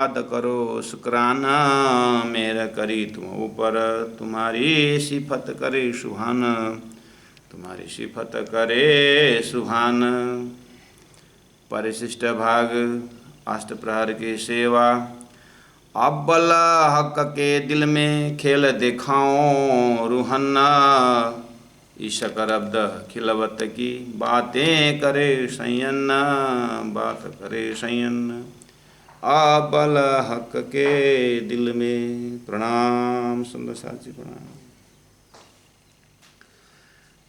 याद करो शुक्राना, मेरा करी तुम ऊपर, तुम्हारी सिफत करे सुहान, तुम्हारी सिफत करे सुहान। परिशिष्ट भाग अष्टप्रहर की सेवा। अव्वल हक के दिल में खेल दिखाओ रूहन्ना, ईशक रब्द खिलवत की बातें करे संयन, बात करे संयन। अव्वल हक के दिल में। प्रणाम सुंदर साथ जी, प्रणाम।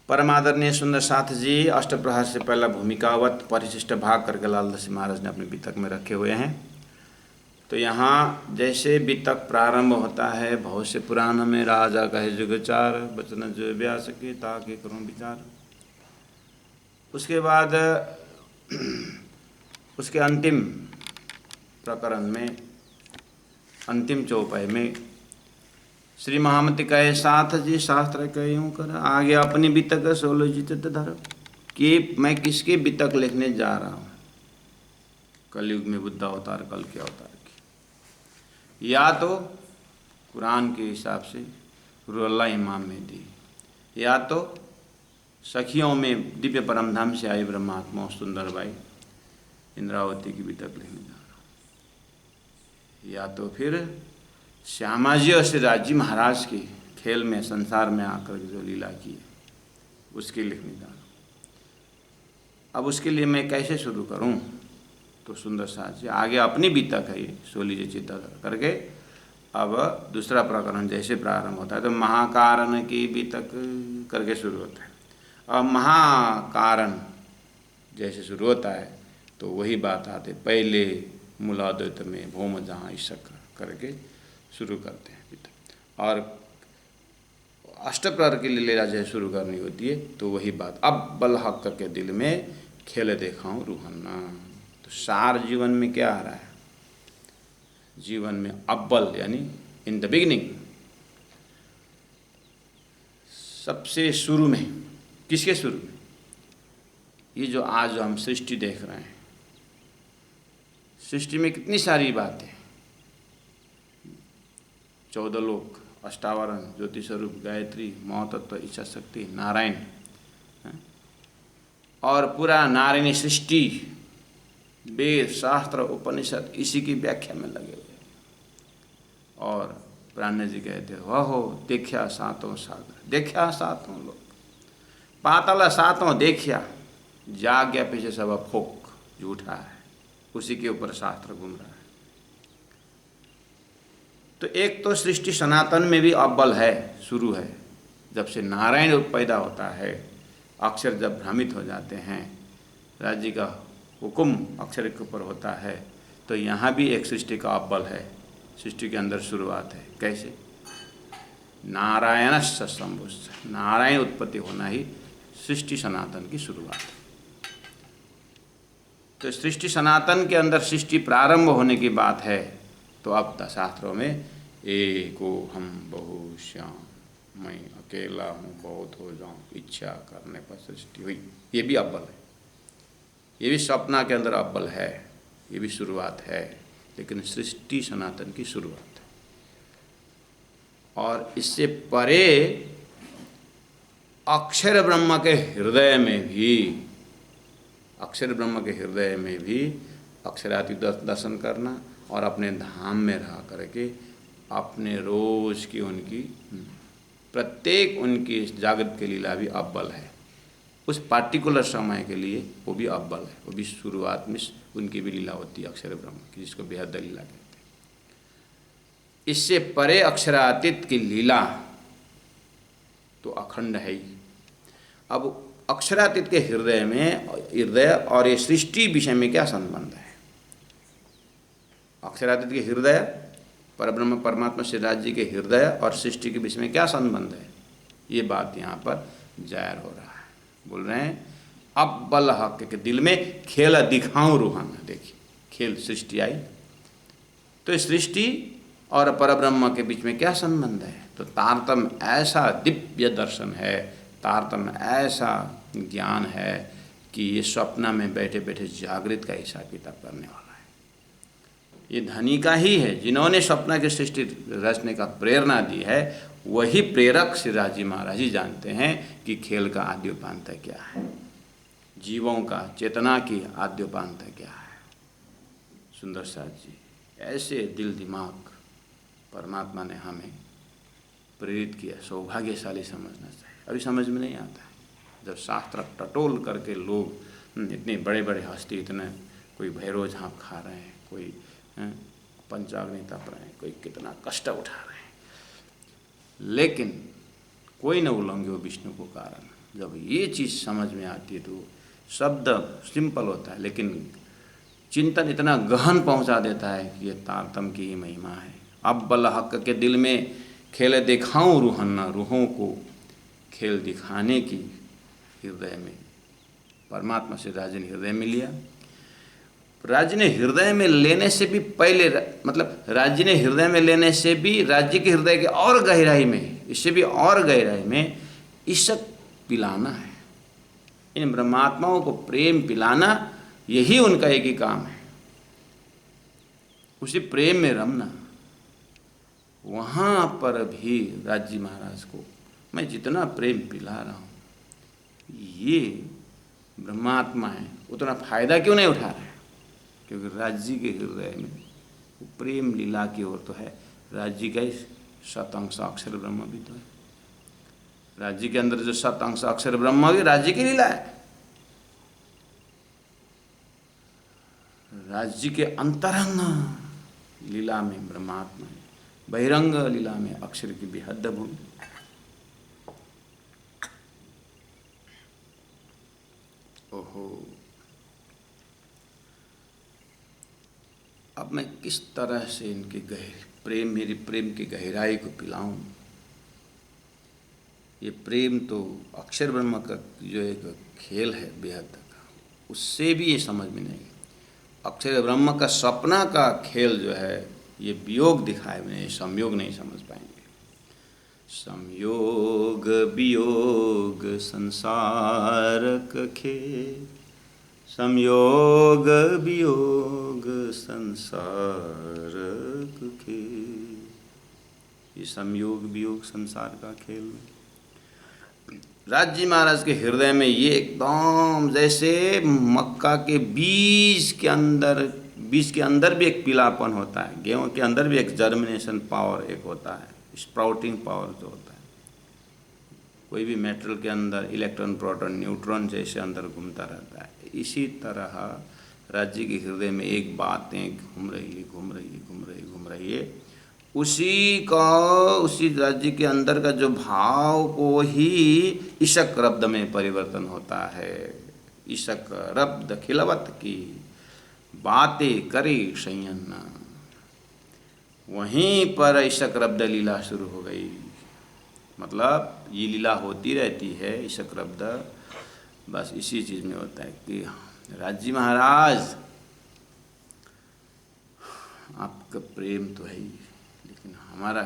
परमादरणीय सुंदर साथ जी, अष्टप्रहर से पहला भूमिकावत परिशिष्ट भाग करके लालदास महाराज ने अपने वितक में रखे हुए हैं। तो यहाँ जैसे वितक प्रारंभ होता है, बहुत से पुराण में राजा कहे जुगचार, बचन जो व्यास के ताके करूं विचार। उसके बाद उसके अंतिम प्रकरण में, अंतिम चौपाई में श्री महामति कहे साथ जी शास्त्र कहे यूँ कर, आगे अपनी वितक सोलोचित धर कि मैं किसके वितक लिखने जा रहा हूँ। कलयुग में बुद्ध अवतार, कल के अवतार की, या तो कुरान के हिसाब से रुल्ला इमाम में दी, या तो सखियों में दिव्य परमधाम से आई ब्रह्मात्मा सुंदरबाई इंद्रावती की वितक लिखने जा रहा हूँ, या तो फिर श्यामाजी और श्रीराजी महाराज के खेल में संसार में आकर जो लीला की है उसके लिखने जा रहा हूँ। अब उसके लिए मैं कैसे शुरू करूँ? तो सुंदर साथ जी आगे अपनी वितक है ये, सो लीजिए चित्ता करके। अब दूसरा प्रकरण जैसे प्रारंभ होता है तो महाकारण की वितक करके शुरू होता है। अब महाकारण जैसे शुरू होता है तो वही बात आते, पहले मूलाद्वैत में भौम जहाँ ईशक करके शुरू करते हैं वितक। और अष्टप्रहर की लीला जैसे शुरू करनी होती है तो वही बात, अब बल हक के दिल में खेल देखाऊं रूहन्ना। तो सार जीवन में क्या आ रहा है? जीवन में अव्वल यानी इन द बिगिनिंग, सबसे शुरू में। किसके शुरू में? ये जो आज हम सृष्टि देख रहे हैं, सृष्टि में कितनी सारी बातें, 14 लोक, अष्टावरण, ज्योति स्वरूप, गायत्री, महतत्व, इच्छा शक्ति, नारायण, और पूरा नारायणी सृष्टि, वेद शास्त्र उपनिषद इसी की व्याख्या में लगे हुए। और प्राण जी कहते हो देखा सातों सागर, देखा सातों लोक, पाताल सातों देखिया, जाग्ञा पीछे सब फोक झूठा है, उसी के ऊपर शास्त्र घूम रहा है। तो एक तो सृष्टि सनातन में भी अव्वल है, शुरू है। जब से नारायण पैदा होता है, अक्षर जब भ्रमित हो जाते हैं, राज्य का हुक्म अक्षर के ऊपर होता है, तो यहाँ भी एक सृष्टि का अव्वल है, सृष्टि के अंदर शुरुआत है। कैसे? नारायण संभुश्च, नारायण उत्पत्ति होना ही सृष्टि सनातन की शुरुआत है। तो सृष्टि सनातन के अंदर सृष्टि प्रारंभ होने की बात है। तो अब शास्त्रों में एको हम बहु श्याम, मैं अकेला हूँ बहुत हो जाऊँ, इच्छा करने पर सृष्टि हुई, ये भी अव्वल है। ये भी सपना के अंदर अव्वल है, ये भी शुरुआत है, लेकिन सृष्टि सनातन की शुरुआत है। और इससे परे अक्षर ब्रह्म के हृदय में भी, अक्षर ब्रह्म के हृदय में भी अक्षरातीत दर्शन करना और अपने धाम में रह करके अपने रोज की उनकी प्रत्येक उनकी जागृत की लीला भी अव्वल है। उस पार्टिकुलर समय के लिए वो भी अव्वल है, वो भी शुरुआत में उनकी भी लीला होती है अक्षर ब्रह्म की, जिसको बेहद लीला कहते हैं। इससे परे अक्षरातीत की लीला तो अखंड है ही। अब अक्षरातीत के हृदय में, हृदय और ये सृष्टि विषय में क्या संबंध है? अक्षरातीत के हृदय, परब्रह्म परमात्मा श्री राज्य के हृदय और सृष्टि के विषय में क्या संबंध है? ये बात यहाँ पर जाहिर हो रहा है। बोल रहे हैं अव्वल हक के दिल में खेल दिखाऊं रूहाना। देखिए खेल, सृष्टि आई तो सृष्टि और परब्रह्म के बीच में क्या संबंध है? तो तारतम्य ऐसा दिव्य दर्शन है, तारतम्य ऐसा ज्ञान है कि ये स्वप्न में बैठे बैठे जागृत का हिसाब किताब करने वाला है। ये धनी का ही है। जिन्होंने स्वप्न की सृष्टि रचने का प्रेरणा दी है, वही प्रेरक श्री राज जी महाराज ही जानते हैं कि खेल का आद्योपांत क्या है, जीवों का चेतना की आद्योपांत क्या है। सुंदर साथ जी, ऐसे दिल दिमाग परमात्मा ने हमें प्रेरित किया, सौभाग्यशाली समझना चाहिए। अभी समझ में नहीं आता है, जब शास्त्र टटोल करके लोग इतने बड़े बड़े हस्ती, इतने कोई भैरव झाँप खा रहे हैं, कोई पंचाग्नि तप रहे हैं, कोई कितना कष्ट उठा रहे हैं, लेकिन कोई न उल्लंघे वो विष्णु को कारण। जब ये चीज़ समझ में आती है तो शब्द सिंपल होता है, लेकिन चिंतन इतना गहन पहुंचा देता है कि ये तारतम की ही महिमा है। अब बल हक के दिल में खेल दिखाऊं रूहन्ना, रूहों को खेल दिखाने की हृदय में परमात्मा से राज्य ने हृदय में लिया। राज्य ने हृदय में लेने से भी पहले, मतलब राज्य ने हृदय में लेने से भी राज्य के हृदय के और गहराई में, इससे भी और गहराई में ईशक पिलाना है। इन ब्रह्मात्माओं को प्रेम पिलाना, यही उनका एक ही काम है, उसी प्रेम में रमना। वहाँ पर भी राज जी महाराज को मैं जितना प्रेम पिला रहा हूँ, ये ब्रह्मात्मा है, उतना फायदा क्यों नहीं उठा रहे? क्योंकि राज्य के हृदय में प्रेम लीला की ओर तो है। राज्य का ही शतांश अक्षर ब्रह्म भी तो है। राज्य के अंदर जो शतांश अक्षर ब्रह्म है, राज्य की लीला है। राज्य के अंतरंग लीला में ब्रह्मात्मा है, बहिरंग लीला में अक्षर की बेहद भूमि। ओहो, अब मैं किस तरह से इनके प्रेम, मेरी प्रेम की गहराई को पिलाऊं। ये प्रेम तो अक्षर ब्रह्म का जो एक खेल है बेहद का, उससे भी ये समझ में नहीं। अक्षर ब्रह्म का सपना का खेल जो है, ये वियोग दिखाए बिना संयोग नहीं समझ पाएंगे। संयोग वियोग संसार का खेल, संयोग वियोग संसार का खेल। ये संयोग वियोग संसार का खेल राज जी महाराज के हृदय में ये एकदम जैसे मक्का के बीज के अंदर भी एक पीलापन होता है, गेहूं के अंदर भी एक जर्मिनेशन पावर एक होता है, स्प्राउटिंग पावर जो होता है। कोई भी मेटल के अंदर इलेक्ट्रॉन प्रोटॉन न्यूट्रॉन जैसे अंदर घूमता रहता है, इसी तरह राज्य के हृदय में एक बातें घूम रही है। उसी राज्य के अंदर का जो भाव को ही ईशक रब्द में परिवर्तन होता है। ईशक रब्द खिलवत की बातें करे संयन, वहीं पर ईशक रब्द लीला शुरू हो गई। मतलब ये लीला होती रहती है, ईशक रब्द बस इसी चीज़ में होता है कि राज जी महाराज आपका प्रेम तो है ही, लेकिन हमारा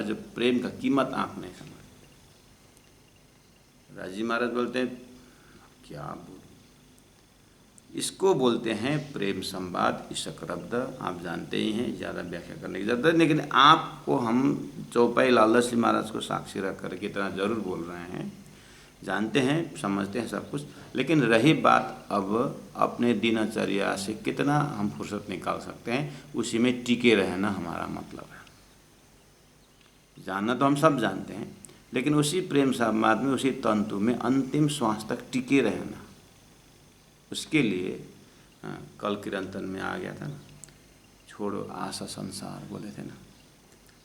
जो प्रेम का कीमत आप नहीं समझ। राज जी महाराज बोलते हैं, क्या बोल, इसको बोलते हैं प्रेम संवाद, ईशक रब्द। आप जानते ही हैं, ज़्यादा व्याख्या करने की जरूरत है, लेकिन आपको हम चौपाई लालदास जी महाराज को साक्षी रख करके इतना जरूर बोल रहे हैं। जानते हैं, समझते हैं सब कुछ, लेकिन रही बात अब अपने दिनचर्या से कितना हम फुर्सत निकाल सकते हैं, उसी में टिके रहना हमारा मतलब है। जानना तो हम सब जानते हैं, लेकिन उसी प्रेम संवाद में, उसी तंतु में अंतिम श्वास तक टिके रहना, उसके लिए कल किरंतन में आ गया था ना, छोड़ो आशा संसार बोले थे ना।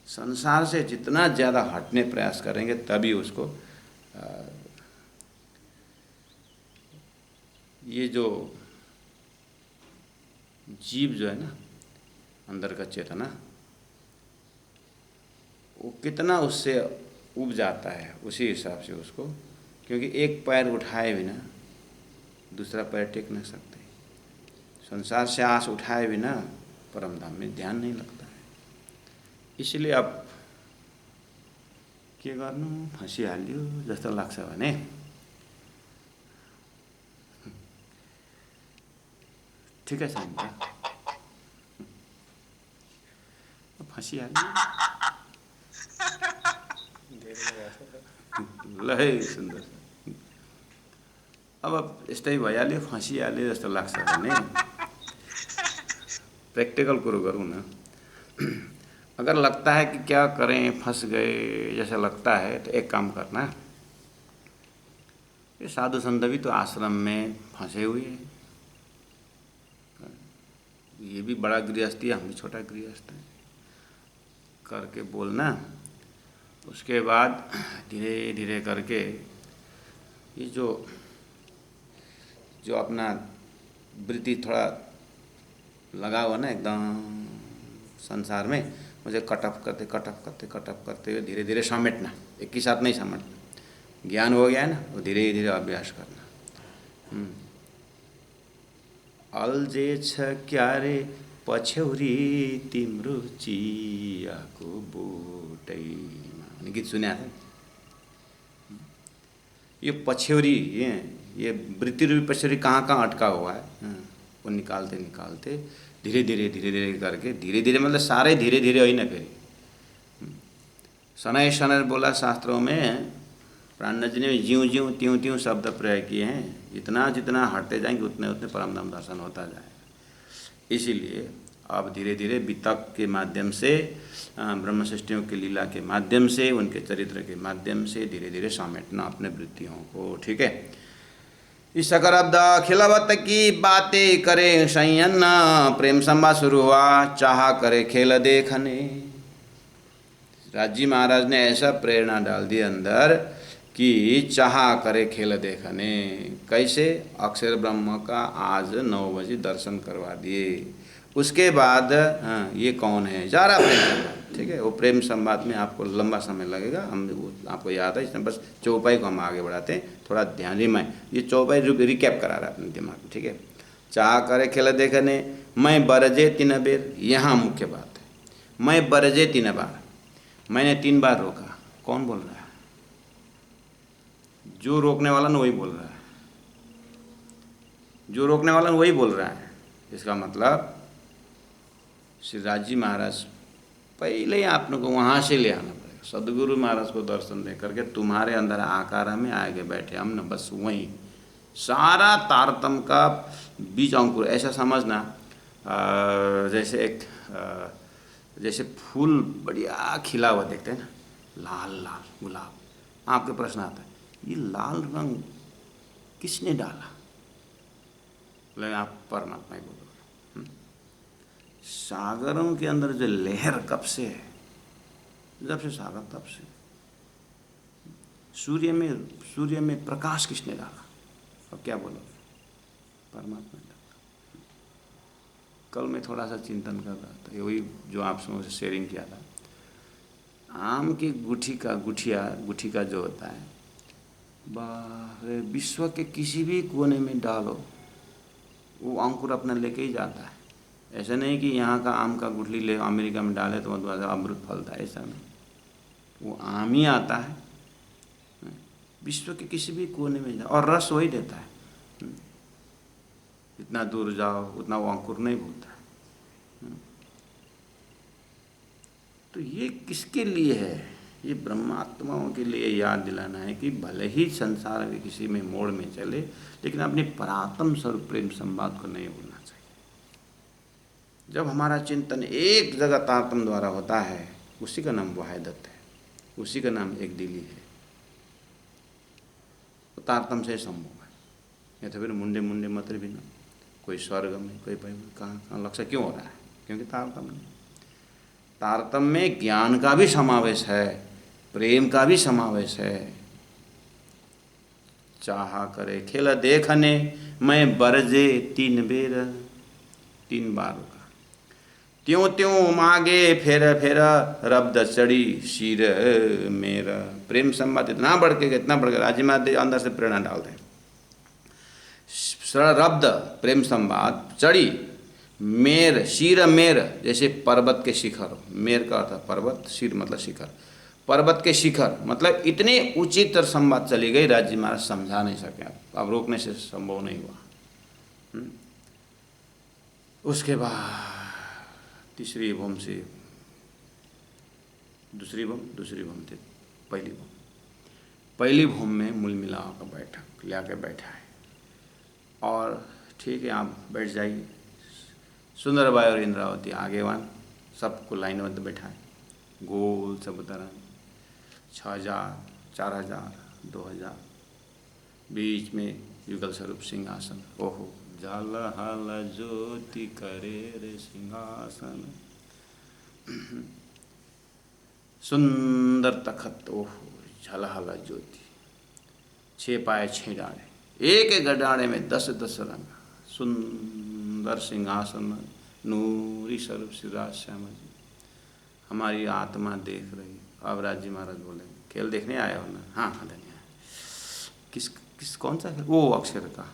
संसार से जितना ज़्यादा हटने प्रयास करेंगे तभी उसको ये जो जीव जो है ना, अंदर का चेतना, वो कितना उससे उब जाता है, उसी हिसाब से उसको, क्योंकि एक पैर उठाए बिना दूसरा पैर टेक नहीं सकते। संसार से आस उठाए बिना परम धाम में ध्यान नहीं लगता है। इसलिए अब के गर्नु, हँसिहाल्यो जस्तो लाग्छ भने ठिकै छ नि त। फाँसी हाल्ने ल है सुन्दर। अब यस्तै भइहाल्यो, फँसिहाल्यो जस्तो लाग्छ भने प्रैक्टिकल कुरो करूँ ना। अगर लगता है कि क्या करें, फंस गए जैसा लगता है, तो एक काम करना, ये साधु संत भी तो आश्रम में फंसे हुए हैं, ये भी बड़ा गृहस्थी है, हम भी छोटा गृहस्थ है, करके बोलना। उसके बाद धीरे धीरे करके ये जो अपना वृत्ति थोड़ा लगा हुआ ना एकदम संसार में, मुझे कटअप करते हुए धीरे धीरे समेटना, एक ही साथ नहीं समेटना। ज्ञान हो गया है ना, वो धीरे धीरे अभ्यास करना। अल्झे छ क्यारे पछ्यौरी तिम्रो चियाको बोटैमा, गीत सुने था। ये पछ्यौरी, ये वृत्ति रूपी पछ्यौरी कहाँ अटका हुआ है, वो निकालते निकालते धीरे धीरे करके, धीरे धीरे मतलब सारे धीरे धीरे होइन फेरि। शनै शनै बोला शास्त्रों में, प्राणनाथ जी ने ज्यों ज्यों त्यों त्यों शब्द प्रयोग किए हैं। जितना जितना हटते जाएंगे उतने उतने परमधाम दर्शन होता जाएगा। इसीलिए अब धीरे धीरे वितक के माध्यम से, ब्रह्म सृष्टियों की लीला के माध्यम से, उनके चरित्र के माध्यम से धीरे धीरे समेटना अपने वृत्तियों को। ठीक है। इस सकरब्द खिलवत की बातें करे संयन, प्रेम संवाद शुरू हुआ, चाह करे खेल देखने। राजी महाराज ने ऐसा प्रेरणा डाल दी अंदर कि चाह करे खेल देखने। कैसे? अक्षर ब्रह्म का आज 9 बजे दर्शन करवा दिए। उसके बाद ये कौन है, जा रहा प्रेम संवाद। ठीक है, वो प्रेम संवाद में आपको लंबा समय लगेगा, हम आपको याद है, इसमें बस चौपाई को हम आगे बढ़ाते हैं। थोड़ा ध्यान ही, मैं ये चौपाई रिकैप करा रहा है अपने दिमाग में। ठीक है। चाह करे खेल देखने, मैं बरजे 3 बेर, यहाँ मुख्य बात है। मैं बरजे 3 बार, मैंने 3 बार रोका। कौन बोल रहा है? जो रोकने वाला ना वही बोल रहा है, जो रोकने वाला वही बोल रहा है। इसका मतलब श्री राजी महाराज पहले ही आप लोगों को वहाँ से ले आना पड़ेगा। सदगुरु महाराज को दर्शन दे करके तुम्हारे अंदर आकार में आगे बैठे हम न, बस वहीं सारा तारतम का बीज अंकुर। ऐसा समझना जैसे एक जैसे फूल बढ़िया खिला हुआ देखते हैं ना, लाल लाल गुलाब। आपके प्रश्न आता है, ये लाल रंग किसने डाला? लेकिन आप परमात्मा ही बोलोगे। सागरों के अंदर जो लहर कब से है? जब से सागर तब से। सूर्य में प्रकाश किसने डाला? अब क्या बोलोगे? परमात्मा ने डाला। कल मैं थोड़ा सा चिंतन कर रहा था, वही जो आप से शेयरिंग किया था। आम की गुठी का जो होता है, बाहर विश्व के किसी भी कोने में डालो, वो अंकुर अपना लेके ही जाता है। ऐसा नहीं कि यहाँ का आम का गुठली ले अमेरिका में डाले तो वह अमृत फलता है, ऐसा नहीं। वो आम ही आता है, विश्व के किसी भी कोने में जाओ और रस वही देता है। जितना दूर जाओ उतना वो अंकुर नहीं भूलता है। तो ये किसके लिए है? ये ब्रह्मात्माओं के लिए याद दिलाना है कि भले ही संसार के किसी में मोड़ में चले, लेकिन अपने परात्म स्वरूप प्रेम संवाद को नहीं भूलना चाहिए। जब हमारा चिंतन एक जगह तारतम द्वारा होता है, उसी का नाम वहादत है, उसी का नाम एक दिली है। तो तारतम से संभव है। नहीं तो फिर मुंडे मुंडे मत भी ना, कोई स्वर्ग में कोई कहाँ लक्ष्य क्यों हो रहा है? क्योंकि तारतम नहीं। तारतम में ज्ञान का भी समावेश है, प्रेम का भी समावेश है। चाहा करे खेल देखने, मैं बरजे 3 बेर, 3 बार रुका। त्यों त्यों मागे फेर फेर, रब्द चढ़ी शीर मेरा। प्रेम संवाद इतना बढ़ के राजी महाराज अंदर से प्रेरणा डाल दें। रब्द प्रेम संवाद चढ़ी, मेर शीर मेर, जैसे पर्वत के शिखर। मेर का अर्थ पर्वत, शीर मतलब शिखर। पर्वत के शिखर मतलब इतने उचित संवाद चली गई, राज्य महाराज समझा नहीं सके। अब रोकने से संभव नहीं हुआ। उसके बाद तीसरी भूमि से दूसरी भूम थी, पहली भूम में मूल मिला कर बैठक ले आके बैठा है। और ठीक है, आप बैठ जाइए। सुंदरबाई और इंद्रावती आगेवान, सबको लाइनबद्ध बैठा है, गोल सब तरह 6000, 4000, 2000, बीच में युगल स्वरूप सिंहासन। ओहो, जल हल ज्योति करे रे सिंहासन, सुंदर तखत। ओहो, झलहल ज्योति, 6 पाए 6 डाढ़े, एक एक डाढ़े में 10-10 रंग, सुंदर सिंहासन, नूरी स्वरूप श्रीराज श्याम जी। हमारी आत्मा देख रही। अब राजी महाराज बोले, खेल देखने आया हो ना? हाँ हाँ धन्यवाद। किस कौन सा खेल? वो अक्षर का।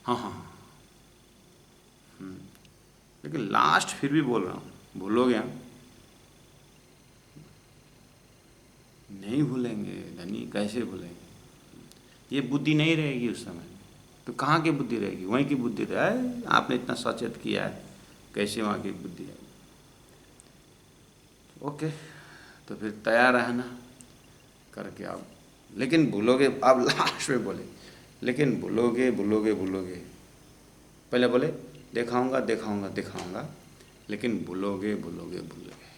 हाँ हाँ हाँ। लेकिन लास्ट फिर भी बोल रहा हूँ, भूलोगे आप? नहीं भूलेंगे धनी, कैसे भूलेंगे? ये बुद्धि नहीं रहेगी उस समय, तो कहाँ की बुद्धि रहेगी? वहीं की बुद्धि रहे। आपने इतना सचेत किया है, कैसे वहाँ की बुद्धि है? ओके, तो फिर तैयार रहना करके आप। लेकिन भूलोगे, आप लास्ट में बोले, लेकिन भूलोगे। पहले बोले दिखाऊंगा, लेकिन भूलोगे।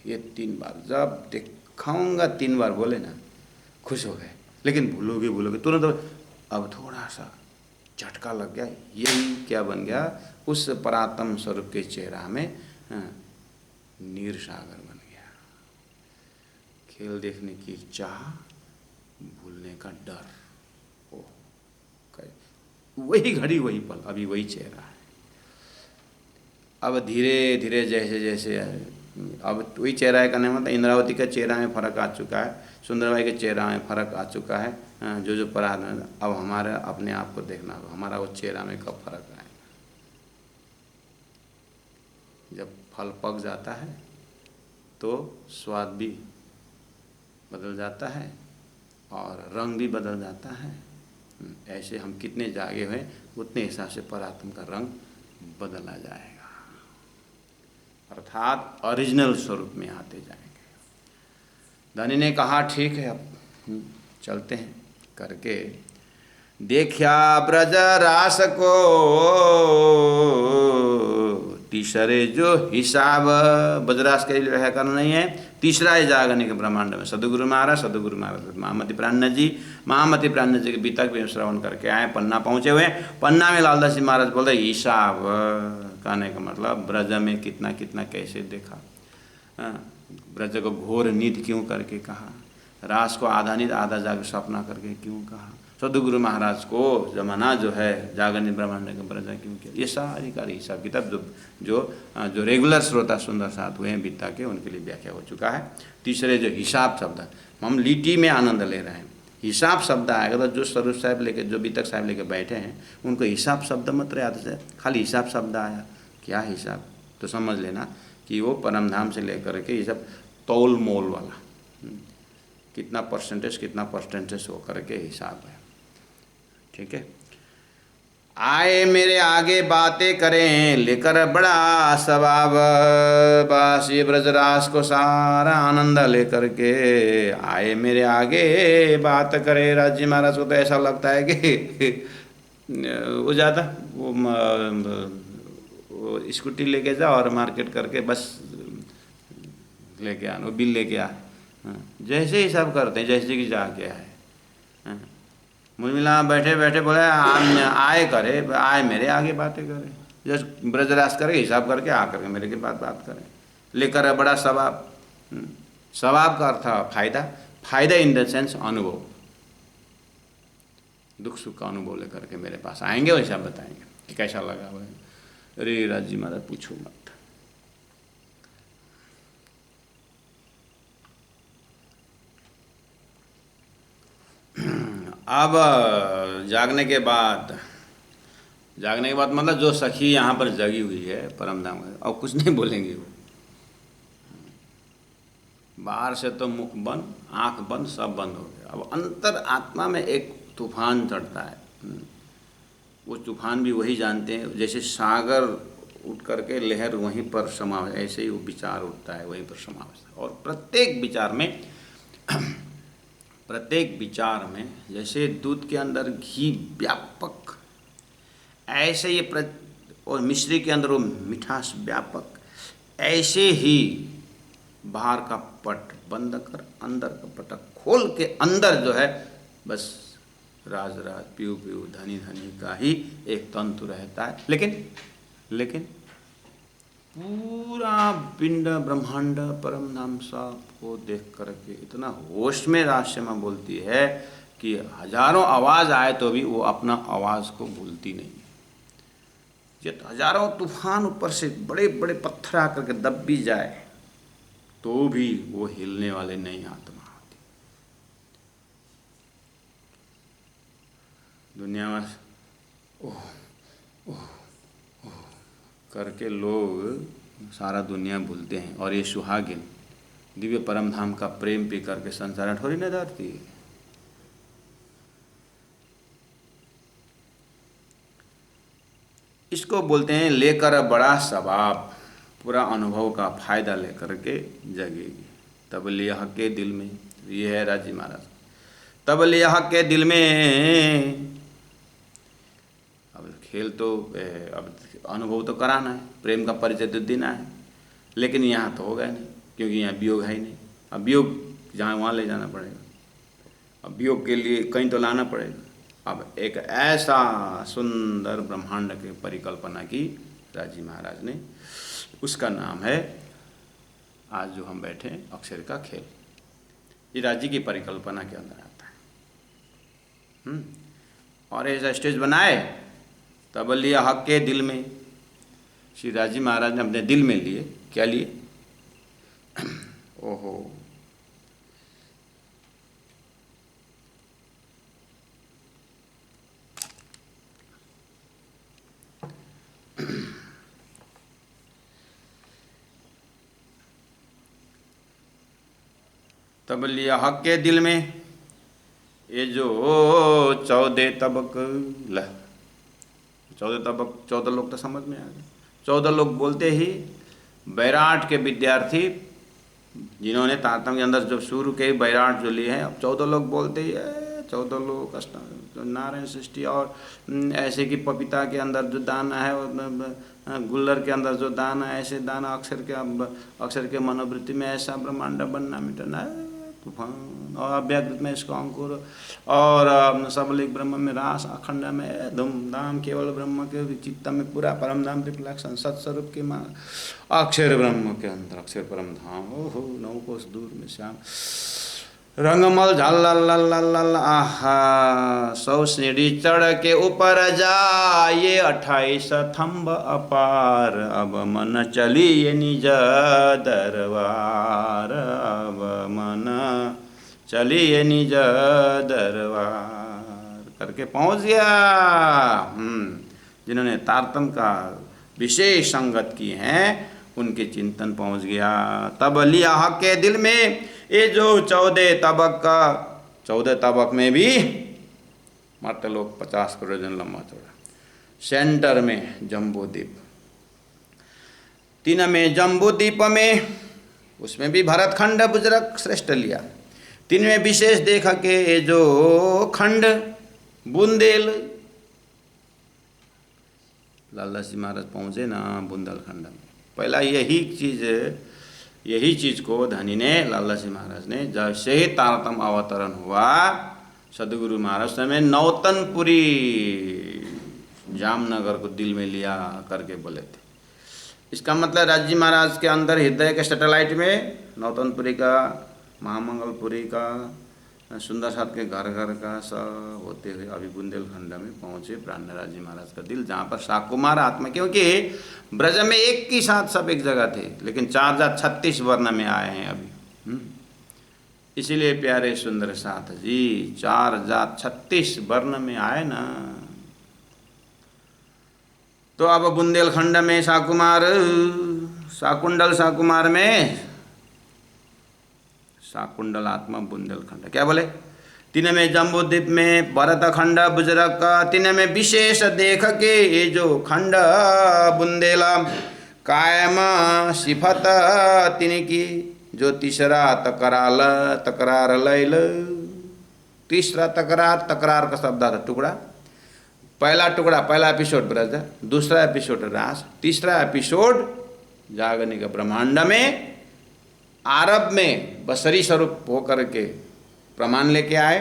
ये 3 बार, जब दिखाऊंगा 3 बार बोले ना, खुश हो गए। लेकिन भूलोगे तुरंत। अब थोड़ा सा झटका लग गया। यही क्या बन गया? उस परात्म स्वरूप के चेहरा में नीर सागर बन गया। खेल देखने की चाह, भूलने का डर। वही घड़ी, वही पल, अभी वही चेहरा है। अब धीरे धीरे जैसे अब वही चेहरा है करने मतलब इंद्रावती का चेहरा में फर्क आ चुका है, सुंदरबाई के चेहरा में फर्क आ चुका है। जो पराध, अब हमारे अपने आप को देखना हो, हमारा वो चेहरा में कब फर्क आएगा? जब फल पक जाता है तो स्वाद भी बदल जाता है और रंग भी बदल जाता है। ऐसे हम कितने जागे हुए, उतने हिसाब से परात्म का रंग बदला जाएगा, अर्थात ओरिजिनल स्वरूप में आते जाएंगे। धनी ने कहा ठीक है, अब चलते हैं करके देखा ब्रज रास को, तीसरे जो हिसाब ब्रजरास के लिए है करना नहीं है। तीसरा है जागने के ब्रह्मांड में सदगुरु महाराज महामति प्राण जी के बीतक भी श्रवण करके आए, पन्ना पहुँचे हुए। पन्ना में लालदास जी महाराज बोल रहे हिसाब, कहने का मतलब ब्रज में कितना कितना कैसे देखा, ब्रज को घोर नींद क्यों करके कहा, रास को आधा नींद आधा जाग सपना करके क्यों कहा, सदगुरु महाराज को जमाना जो है जागरण ब्रह्मांड का ब्रज क्यों किया, ये सारी का हिसाब किताब जो रेगुलर श्रोता सुंदर साथ हुए हैं बीता के, उनके लिए व्याख्या हो चुका है। तीसरे जो हिसाब शब्द, हम लीटी में आनंद ले रहे हैं। हिसाब शब्द आएगा तो जो स्वरूप साहब लेके, जो बीतक साहब लेके बैठे हैं, उनको हिसाब शब्द मत याद से, खाली हिसाब शब्द आया, क्या हिसाब? तो समझ लेना कि वो परमधाम से लेकर के ये सब तौल मोल वाला, कितना परसेंटेज हो करके हिसाब है। ठीक है, आए मेरे आगे बातें करें लेकर बड़ा स्वभाव, बस ये ब्रजरास को सारा आनंद लेकर के आए मेरे आगे बात करे। राजी महाराज को तो ऐसा लगता है कि वो ज़्यादा वो स्कूटी लेके जा और मार्केट करके बस लेके आ, वो बिल लेके आ, जैसे ही सब करते हैं जैसे कि जाके आए। मुझ मिला बैठे बैठे बोले आए मेरे आगे बातें करे, जैसे ब्रजरास करके हिसाब करके आ करके मेरे के बाद बात करें लेकर बड़ा स्वभाव। स्वभाव का अर्थ फायदा इन द सेंस अनुभव, दुख सुख का अनुभव लेकर के मेरे पास आएंगे, वैसा बताएंगे कि कैसा लगा हुआ है। अरे राजी महाराज पूछो मत। अब जागने के बाद मतलब जो सखी यहाँ पर जगी हुई है परमधाम में, अब कुछ नहीं बोलेंगे वो। बाहर से तो मुख बंद, आँख बंद, सब बंद हो गया। अब अंतर आत्मा में एक तूफान चढ़ता है। वो तूफान भी वही जानते हैं, जैसे सागर उठ करके लहर वहीं पर समावेश, ऐसे ही वो विचार उठता है वहीं पर समावेश। और प्रत्येक विचार में जैसे दूध के अंदर घी व्यापक, ऐसे ये और मिश्री के अंदर वो मिठास व्यापक, ऐसे ही बाहर का पट बंद कर अंदर का पटक खोल के अंदर जो है बस राज राज पीऊ पीऊ धनी धनी का ही एक तंतु रहता है। लेकिन पूरा पिंड ब्रह्मांड परम धाम साहब को देख करके इतना होश में रहस्य में बोलती है कि हजारों आवाज आए तो भी वो अपना आवाज को भूलती नहीं। जब हजारों तूफान ऊपर से बड़े बड़े पत्थर आकर के दब भी जाए तो भी वो हिलने वाले नहीं आत्मा होती। दुनिया में ओह ओह ओह करके लोग सारा दुनिया भूलते हैं, और ये सुहागिन दिव्य परम धाम का प्रेम पी करके संसार थोड़ी न धरती। इसको बोलते हैं लेकर बड़ा स्वभाव, पूरा अनुभव का फायदा लेकर के जगेगी। तब लिया के दिल में, ये है राजी महाराज, तब लिया के दिल में। अब खेल तो अब अनुभव तो कराना है, प्रेम का परिचय तो देना है, लेकिन यहाँ तो होगा नहीं क्योंकि यहाँ वियोग है ही नहीं। अब वियोग जहाँ वहाँ ले जाना पड़ेगा, अब वियोग के लिए कहीं तो लाना पड़ेगा। अब एक ऐसा सुंदर ब्रह्मांड की परिकल्पना की राजी महाराज ने, उसका नाम है आज जो हम बैठे हैं अक्षर का खेल। ये राजी की परिकल्पना के अंदर आता है। और ऐसा स्टेज बनाए तब लिया हक के दिल में। श्री राजी महाराज ने अपने दिल में लिए, क्या लिए? ओहो, तब लिया हक के दिल में ये जो 14 तबक, 14 तबक 14 लोग तो समझ में आ गए। 14 लोग बोलते ही बैराट के विद्यार्थी जिन्होंने तारतम्य के अंदर जब शुरू के बैराट जो लिए हैं, अब 14 लोग बोलते ही 14 लोग नारायण सृष्टि और ऐसे कि पपीता के अंदर जो दाना है और गुल्लर के अंदर जो दाना है, ऐसे दाना अक्षर के मनोवृत्ति में ऐसा ब्रह्मांड बनना मिटना है तूफान, और अव्याकृत में इसको अंकुर, और सबलिक ब्रह्म में रास, अखंड में धूमधाम, केवल ब्रह्म के चित्त में पूरा परम धाम रिफ्लेक्शन, सत्स्वरूप के मां अक्षर ब्रह्म के अंदर अक्षर परम धाम। ओहो, 9 कोस दूर में श्याम रंगमल झल आहा, 100 सीढ़ी चढ़ के ऊपर जा, ये 28 थंब अपार, अब मन चली ये निज दरबार, अब मन चली ये निज दरबार करके पहुंच गया। जिन्होंने तारतम का विशेष संगत की हैं उनके चिंतन पहुंच गया। तब लिया हक के दिल में ये जो 14 तबक का, 14 तबक में भी मर्त लोग 50 करोड़ जन लंबा चौड़ा, सेंटर में जम्बू द्वीप, 3 में जम्बू द्वीप में, उसमें भी भरत खंड बुजरक श्रेष्ठ लिया। 3 में विशेष देखा के ये जो खंड बुंदेल, लाला जी महाराज पहुंचे ना बुंदेलखंड में। पहला यही चीज को धनी ने, लाला जी महाराज ने, जैसे ही तारतम अवतरण हुआ सदगुरु महाराज ने नौतनपुरी जामनगर को दिल में लिया करके बोले थे। इसका मतलब राजी महाराज के अंदर हृदय के सैटेलाइट में नौतनपुरी का, महामंगलपुरी का, सुंदर साथ के घर घर का सब होते हुए अभी बुंदेलखंड में पहुँचे प्राणराज जी महाराज का दिल, जहाँ पर साकुमार आत्मा, क्योंकि ब्रज में एक ही साथ सब एक जगह थे, लेकिन 4 जात 36 वर्ण में आए हैं अभी। इसीलिए प्यारे सुंदर साथ जी 4 जात 36 वर्ण में आए ना। तो अब बुंदेलखंड में साकुमार, साकुंडल साकुमार में साकुंडल आत्मा बुंदेलखंड, क्या बोले तिन में जम्बूद्वीप में भरत खंड बुजरक, तिन में विशेष देख के ये जो खंड बुंदेला, कायम सिफत तिनकी जो तीसरा तकरार लैल। तीसरा तकरार का शब्द था टुकड़ा। पहला टुकड़ा, पहला एपिसोड ब्रज, दूसरा एपिसोड रास, तीसरा एपिसोड जागनिक ब्रह्मांड में आरब में बसरी स्वरूप होकर के प्रमाण लेके आए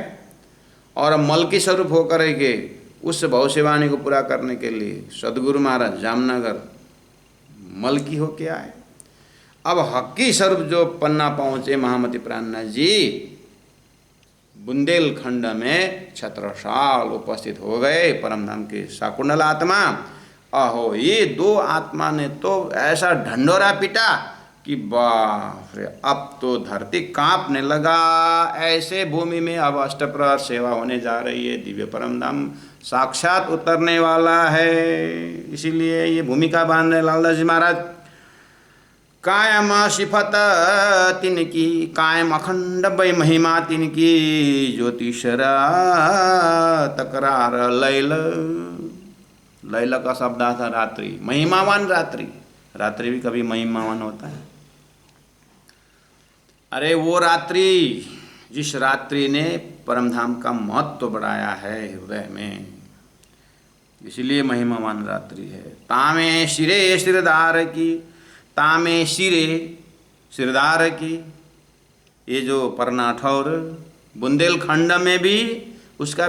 और मलकी स्वरूप होकर के उस भविष्यवाणी को पूरा करने के लिए सदगुरु महाराज जामनगर मलकी होके आए। अब हक्की स्वरूप जो पन्ना पहुँचे महामती प्राणनाथ जी बुंदेलखंड में छत्रसाल उपस्थित हो गए परमधाम के शाकुंडल आत्मा। अहो ये दो आत्मा ने तो ऐसा ढंडोरा पीटा कि बाप रे, अब तो धरती कांपने लगा। ऐसे भूमि में अब अष्टप्रहर सेवा होने जा रही है, दिव्य परमधाम साक्षात उतरने वाला है। इसीलिए ये भूमिका बांध रहे लालदास जी महाराज। कायम सिफत तिनकी, कायम अखंड वै महिमा तिनकी, ज्योतिषरा तकरार लैल। लैल का शब्द था रात्रि, महिमावान रात्रि। रात्रि भी कभी महिमावान होता है। अरे वो रात्रि जिस रात्रि ने परमधाम का महत्व बढ़ाया है हृदय में, इसलिए महिमावान रात्रि है। तामे शिरे सिरदार की, तामे शिरे सिरदार की, ये जो परनाठौर बुंदेलखंड में भी उसका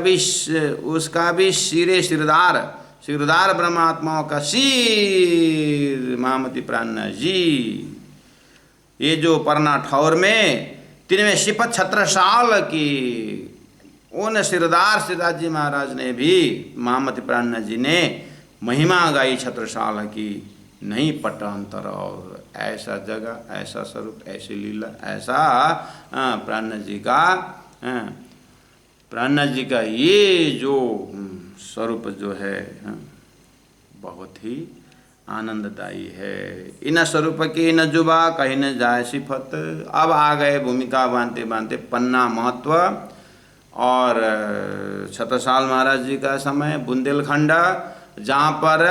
भी शिरे सिरदार ब्रह्मात्माओं का सिर महामती प्राणनाथ जी। ये जो परनाठौर में तिनमें सिफत छत्रसाल की, उन सिरदार जी महाराज ने भी महामती प्राणनाथ जी ने महिमा गाई छत्रसाल की। नहीं पटांतर और ऐसा जगह, ऐसा स्वरूप, ऐसी लीला, ऐसा प्राणनाथ जी का ये जो स्वरूप जो है बहुत ही आनंददायी है। इन स्वरूप की न जुबा कहीं न जाए सिफत। अब आ गए भूमिका बांधते बांधते पन्ना महत्व और छत्रसाल महाराज जी का समय, बुंदेलखंड, जहाँ पर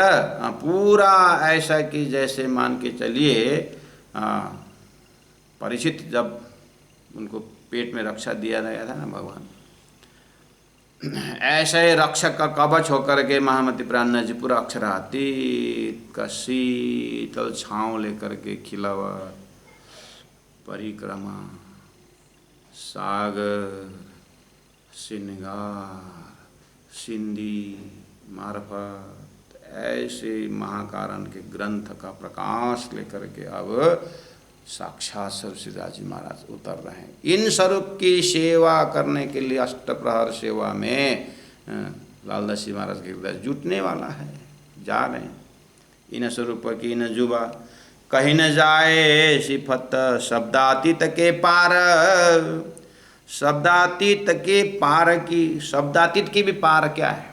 पूरा ऐसा कि जैसे मान के चलिए परीक्षित जब उनको पेट में रक्षा दिया गया था ना भगवान, ऐसे रक्षक का कवच होकर के महामती प्राणनाथ जी पूरा अक्षरातीत का शीतल छाँव लेकर के खिलावट, परिक्रमा, सागर, श्रृंगार, सिंधी मार्फत ऐसे महाकारण के ग्रंथ का प्रकाश लेकर के अब साक्षात सरस्वती जी महाराज उतर रहे हैं। इन स्वरूप की सेवा करने के लिए अष्टप्रहर सेवा में लालदास जी महाराज के हृदय जुटने वाला है, जा रहे हैं। इन स्वरूप की न जुबा कहीं न जाए सिफत, शब्दातीत के पार, शब्दातीत के पार की, शब्दातीत की भी पार क्या है?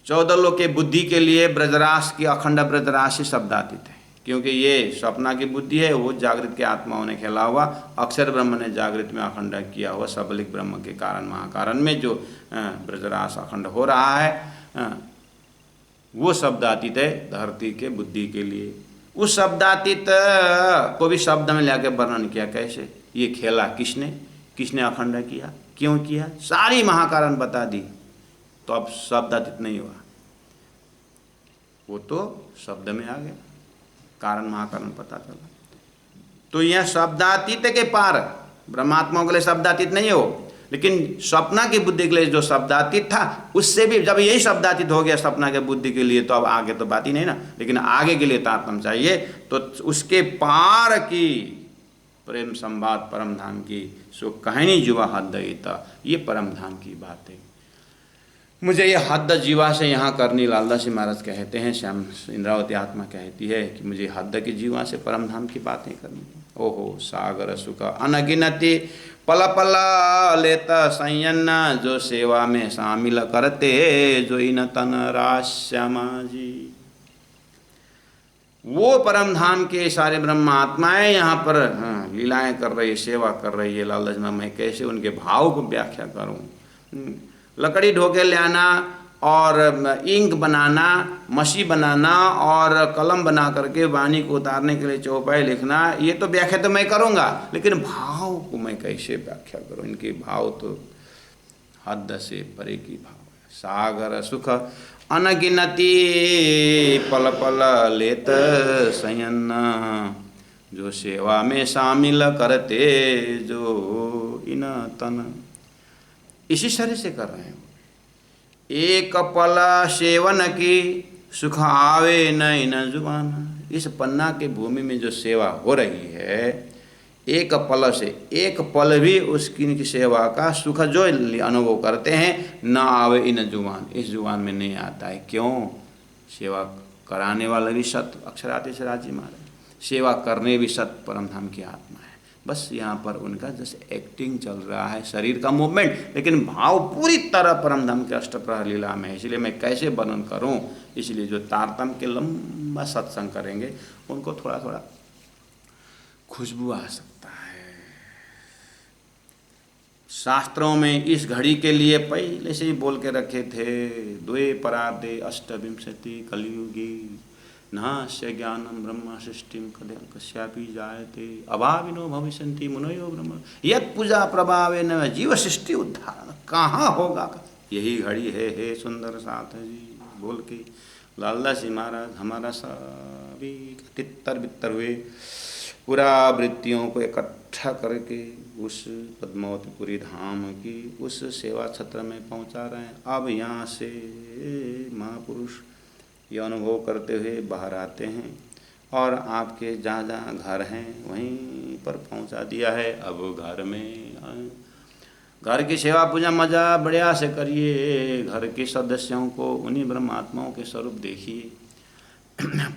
14 लोग के बुद्धि के लिए ब्रजरास की अखंड ब्रजरास ही शब्दातीत है, क्योंकि ये सपना की बुद्धि है, वो जागृत के आत्माओं ने खेला हुआ, अक्षर ब्रह्म ने जागृत में अखंड किया हुआ, सबलिक ब्रह्म के कारण महाकारण में जो ब्रजरास अखंड हो रहा है वो शब्दातीत है धरती के बुद्धि के लिए। उस शब्दातीत को भी शब्द में लाके वर्णन किया, कैसे ये खेला किसने अखंड किया, क्यों किया, सारी महाकारण बता दी, तो अब शब्दातीत नहीं हुआ, वो तो शब्द में आ गया, कारण महाकारण पता चला। तो यह शब्दातीत के पार, ब्रह्मात्माओं के लिए शब्दातीत नहीं हो, लेकिन सपना की बुद्धि के लिए जो शब्दातीत था, उससे भी जब यही शब्दातीत हो गया सपना के बुद्धि के लिए, तो अब आगे तो बात ही नहीं ना, लेकिन आगे के लिए तात्म चाहिए, तो उसके पार की प्रेम संवाद परम धाम की सो कहनी जुवा हद दईता, ये परम धाम की बात है। मुझे ये हद जीवा से यहाँ करनी, लालदास जी महाराज कहते हैं, श्याम इंद्रावती आत्मा कहती है कि मुझे हद की जीवा से परम धाम की बातें करनी। ओहो सागर सुख अनगिनती पल पल लेता संयन, जो सेवा में शामिल करते जो इन तन राज श्यामा जी। वो परम धाम के सारे ब्रह्मात्माएं यहाँ पर लीलाएं कर रही है, सेवा कर रही है। लालच में मैं कैसे उनके भाव को व्याख्या करूँ। लकड़ी ढोके ले आना और इंक बनाना, मसी बनाना और कलम बना करके वाणी को उतारने के लिए चौपाई लिखना, ये तो व्याख्या तो मैं करूँगा, लेकिन भाव को मैं कैसे व्याख्या करूँ। इनके भाव तो हद से परे की भाव है। सागर सुख अनगिनती पल पल लेत शयन, जो सेवा में शामिल करते जो इन तन। इसी तरह से कर रहे हैं। एक पल सेवन की सुख आवे न इन जुबान। इस पन्ना के भूमि में जो सेवा हो रही है, एक पल से एक पल भी उसकी की सेवा का सुख जो अनुभव करते हैं, न आवे इन जुबान, इस जुबान में नहीं आता है। क्यों? सेवा कराने वाला भी सत अक्षराधीश राजी महाराज, सेवा करने भी सत परम धाम की आत्मा है। बस यहाँ पर उनका जैसे एक्टिंग चल रहा है, शरीर का मूवमेंट, लेकिन भाव पूरी तरह परम धाम के अष्टप्रहर लीला में है। इसलिए मैं कैसे वर्णन करूँ। इसलिए जो तारतम के लंबा सत्संग करेंगे उनको थोड़ा थोड़ा खुशबू आ सकता है। शास्त्रों में इस घड़ी के लिए पहले से ही बोल के रखे थे, द्वे परार्धे अष्टविंशति कलियुगी नास्य ज्ञानम ब्रह्म सृष्टिम कस्यापि जायते अभाविनो भविष्यन्ति मुनयो ब्रह्म यत् पूजा प्रभावेन जीव सृष्टि उद्धारण। कहाँ होगा? यही घड़ी है। हे सुंदर साथ जी बोल के लालदास जी महाराज हमारा सभी तितर बितर हुए पूरा वृत्तियों को इकट्ठा करके उस पद्मावतीपुरी धाम की उस सेवा छत्र में पहुंचा रहे हैं। अब यहाँ से महापुरुष ये अनुभव करते हुए बाहर आते हैं और आपके जहाँ जहाँ घर हैं वहीं पर पहुंचा दिया है। अब घर में घर की सेवा पूजा मजा बढ़िया से करिए। घर के सदस्यों को उन्हीं ब्रह्मात्माओं के स्वरूप देखिए।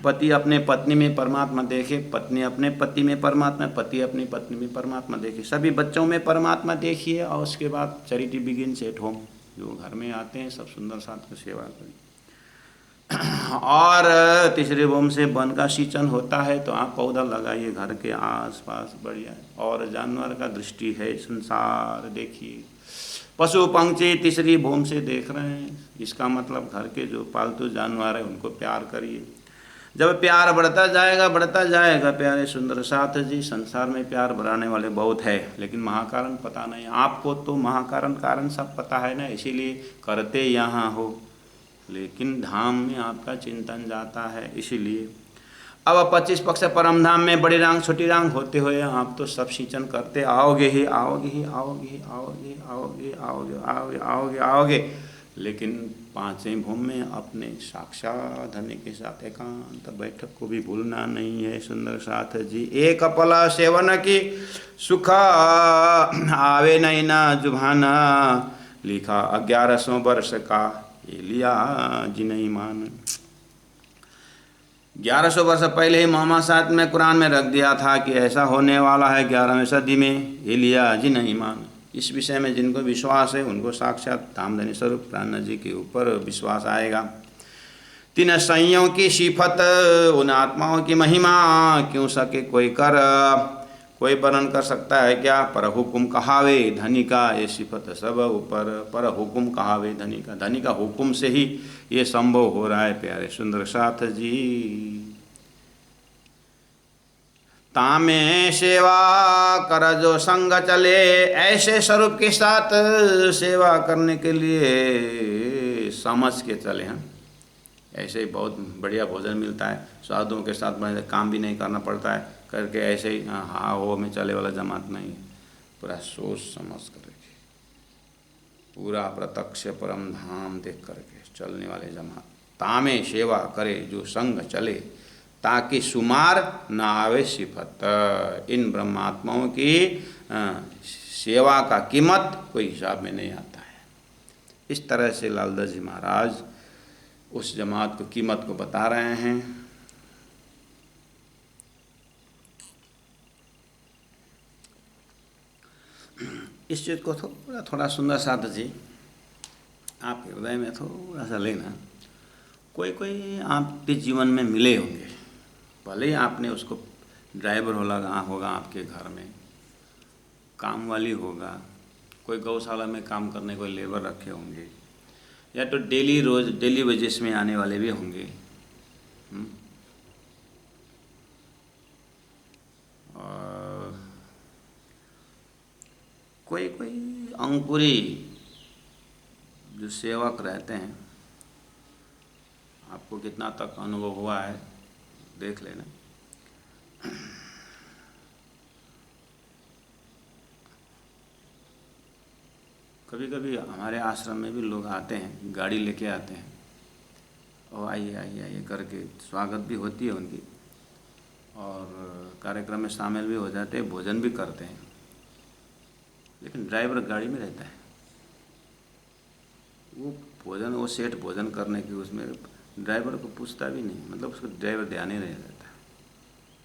पति अपने पत्नी में परमात्मा देखे, पत्नी अपने पति में परमात्मा, पति अपनी पत्नी में परमात्मा देखे, सभी बच्चों में परमात्मा देखिए। और उसके बाद चैरिटी बिगिन्स एट होम। जो घर में आते हैं सब सुंदर साथ को सेवा करें। और तीसरे भूमि से वन का सिंचन होता है तो आप पौधा लगाइए घर के आसपास, बढ़िया है। और जानवर का दृष्टि है, संसार देखिए। पशु पंक्षी तीसरी भूमि से देख रहे हैं, इसका मतलब घर के जो पालतू जानवर है उनको प्यार करिए। जब प्यार बढ़ता जाएगा प्यारे सुंदर साथ जी। संसार में प्यार बढ़ाने वाले बहुत है, लेकिन महाकारण पता नहीं। आपको तो महाकारण कारण सब पता है ना, इसीलिए करते यहाँ हो, लेकिन धाम में आपका चिंतन जाता है। इसीलिए अब 25 पक्ष परम धाम में बड़ी रांग छोटी रांग होते हुए आप तो सब सिंचन करते आओगे ही आओगे ही आओगे ही आओगे आओगे आओगे आओगे आओगे आओगे, लेकिन पांचवें भूमि में अपने साक्षात धन्य के साथ एकांत बैठक को भी भूलना नहीं है। सुंदर साथ जी एक पल सेवन की सुख आवे नहीं ना जुभाना, लिखा 1100 वर्ष का एलिया जी नहीं मान। 1100 वर्ष पहले ही मोहम्मद साहब में कुरान में रख दिया था कि ऐसा होने वाला है 11वीं सदी में, एलिया जी नहीं मान। इस विषय में जिनको विश्वास है उनको साक्षात धामधनी स्वरूप प्राण जी के ऊपर विश्वास आएगा। 3 संयों की सिफत उन आत्माओं की महिमा क्यों सके कोई कर, कोई वर्णन कर सकता है क्या? पर हुकुम कहावे धनी का ये सिफत सब ऊपर, पर हुकुम कहावे धनी का हुकुम से ही ये संभव हो रहा है। प्यारे सुंदर साथ जी तामे सेवा कर जो संग चले, ऐसे स्वरूप के साथ सेवा करने के लिए समझ के चले हैं। ऐसे ही बहुत बढ़िया भोजन मिलता है, साधुओं के साथ बड़े काम भी नहीं करना पड़ता है, करके ऐसे ही हाँ हो में चले वाला जमात नहीं। पूरा सोच समझ करके पूरा प्रत्यक्ष परम धाम देख करके चलने वाले जमात। तामे सेवा करे जो संग चले, ताकि सुमार न आवे सिफत। इन ब्रह्मात्माओं की सेवा का कीमत कोई हिसाब में नहीं आता है। इस तरह से लालदास जी महाराज उस जमात को कीमत को बता रहे हैं। इस चीज़ को थोड़ा थोड़ा सुंदर साथ जी आप हृदय में थोड़ा सा लेना। कोई कोई आपके जीवन में मिले होंगे, भले ही आपने उसको ड्राइवर होगा आपके घर में, काम वाली होगा, कोई गौशाला में काम करने कोई लेबर रखे होंगे, या तो डेली वेजेस में आने वाले भी होंगे। और कोई अंकुरी जो सेवक रहते हैं, आपको कितना तक अनुभव हुआ है देख लेना। कभी कभी हमारे आश्रम में भी लोग आते हैं, गाड़ी लेके आते हैं, और आइए करके स्वागत भी होती है उनकी, और कार्यक्रम में शामिल भी हो जाते हैं, भोजन भी करते हैं, लेकिन ड्राइवर गाड़ी में रहता है। वो सेठ भोजन करने की उसमें ड्राइवर को पूछता भी नहीं, मतलब उसको ड्राइवर ध्यान ही नहीं रहता,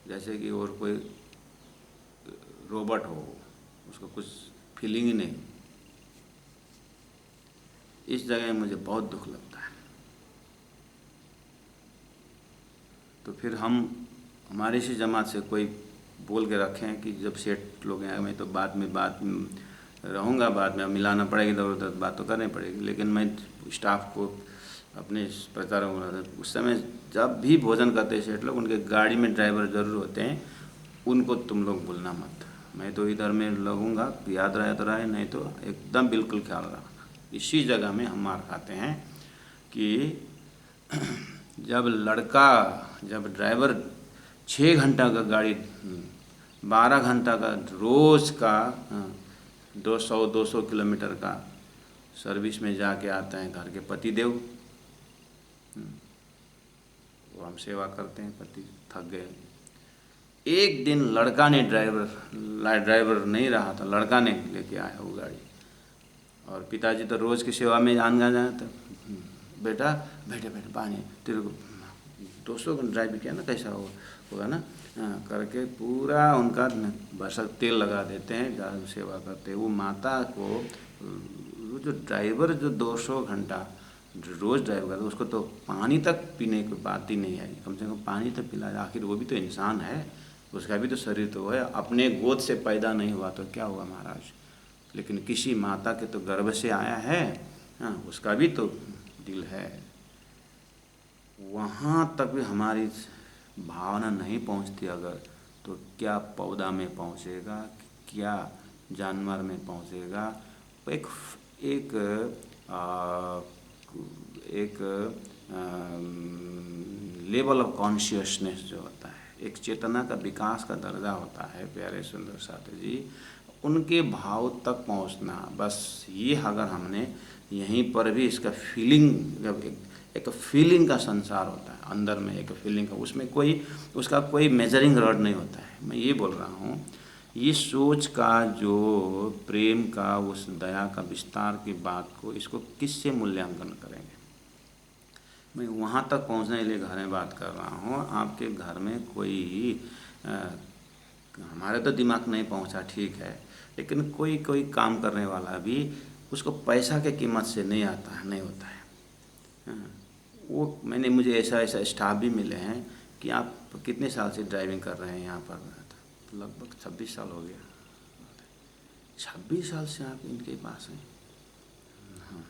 जैसे कि और कोई रोबोट हो, उसको कुछ फीलिंग ही नहीं। इस जगह मुझे बहुत दुख लगता है। तो फिर हमारी इसी जमात से कोई बोल के रखें कि जब सेठ लोग हैं, मैं तो बाद में रहूँगा, बाद में मिलाना पड़ेगी, इधर उधर बात तो करनी पड़ेगी, लेकिन मैं स्टाफ को अपने प्रचार उस समय जब भी भोजन करते सेठ लोग, उनके गाड़ी में ड्राइवर ज़रूर होते हैं, उनको तुम लोग भूलना मत। मैं तो इधर में लगूँगा, याद रहे, नहीं तो एकदम बिल्कुल ख्याल रखना। इसी जगह में हम मार खाते हैं कि जब ड्राइवर 6 घंटा का गाड़ी, 12 घंटा का रोज़ का 200 किलोमीटर का सर्विस में जाके आता है घर के पतिदेव, वो हम सेवा करते हैं, पति थक गए। एक दिन लड़का ने ड्राइवर नहीं रहा था, लड़का ने लेके आया वो गाड़ी, और पिताजी तो रोज़ की सेवा में आना जाता, बेटा पानी तेरे को 200 का ड्राइव किया ना, कैसा होगा ना, करके पूरा उनका बरसा तेल लगा देते हैं, सेवा करते हैं। वो माता को, वो जो ड्राइवर जो 200 घंटा रोज़ ड्राइव करता, उसको तो पानी तक पीने की बात ही नहीं आई, कम से कम पानी तो पिला। आखिर वो भी तो इंसान है, उसका भी तो शरीर तो है, अपने गोद से पैदा नहीं हुआ तो क्या हुआ महाराज, लेकिन किसी माता के तो गर्भ से आया है, उसका भी तो दिल है। वहाँ तक भी हमारी भावना नहीं पहुँचती अगर, तो क्या पौधा में पहुँचेगा, क्या जानवर में पहुँचेगा। एक लेवल ऑफ कॉन्शियसनेस जो होता है, एक चेतना का विकास का दर्जा होता है, प्यारे सुंदर साथ जी, उनके भाव तक पहुंचना। बस ये अगर हमने यहीं पर भी इसका फीलिंग, जब एक फीलिंग का संसार होता है अंदर में, एक फीलिंग का, उसमें उसका कोई मेजरिंग रॉड नहीं होता है। मैं ये बोल रहा हूँ, ये सोच का जो प्रेम का, उस दया का विस्तार की बात को, इसको किससे मूल्यांकन करेंगे। मैं वहाँ तक पहुँचने के लिए घर में बात कर रहा हूँ। आपके घर में कोई हमारे तो दिमाग नहीं पहुँचा, ठीक है, लेकिन कोई काम करने वाला भी उसको पैसा के कीमत से नहीं होता है। मुझे ऐसा स्टाफ भी मिले हैं कि आप कितने साल से ड्राइविंग कर रहे हैं यहाँ पर, लगभग 26 साल हो गया। 26 साल से आप इनके पास हैं। हाँ,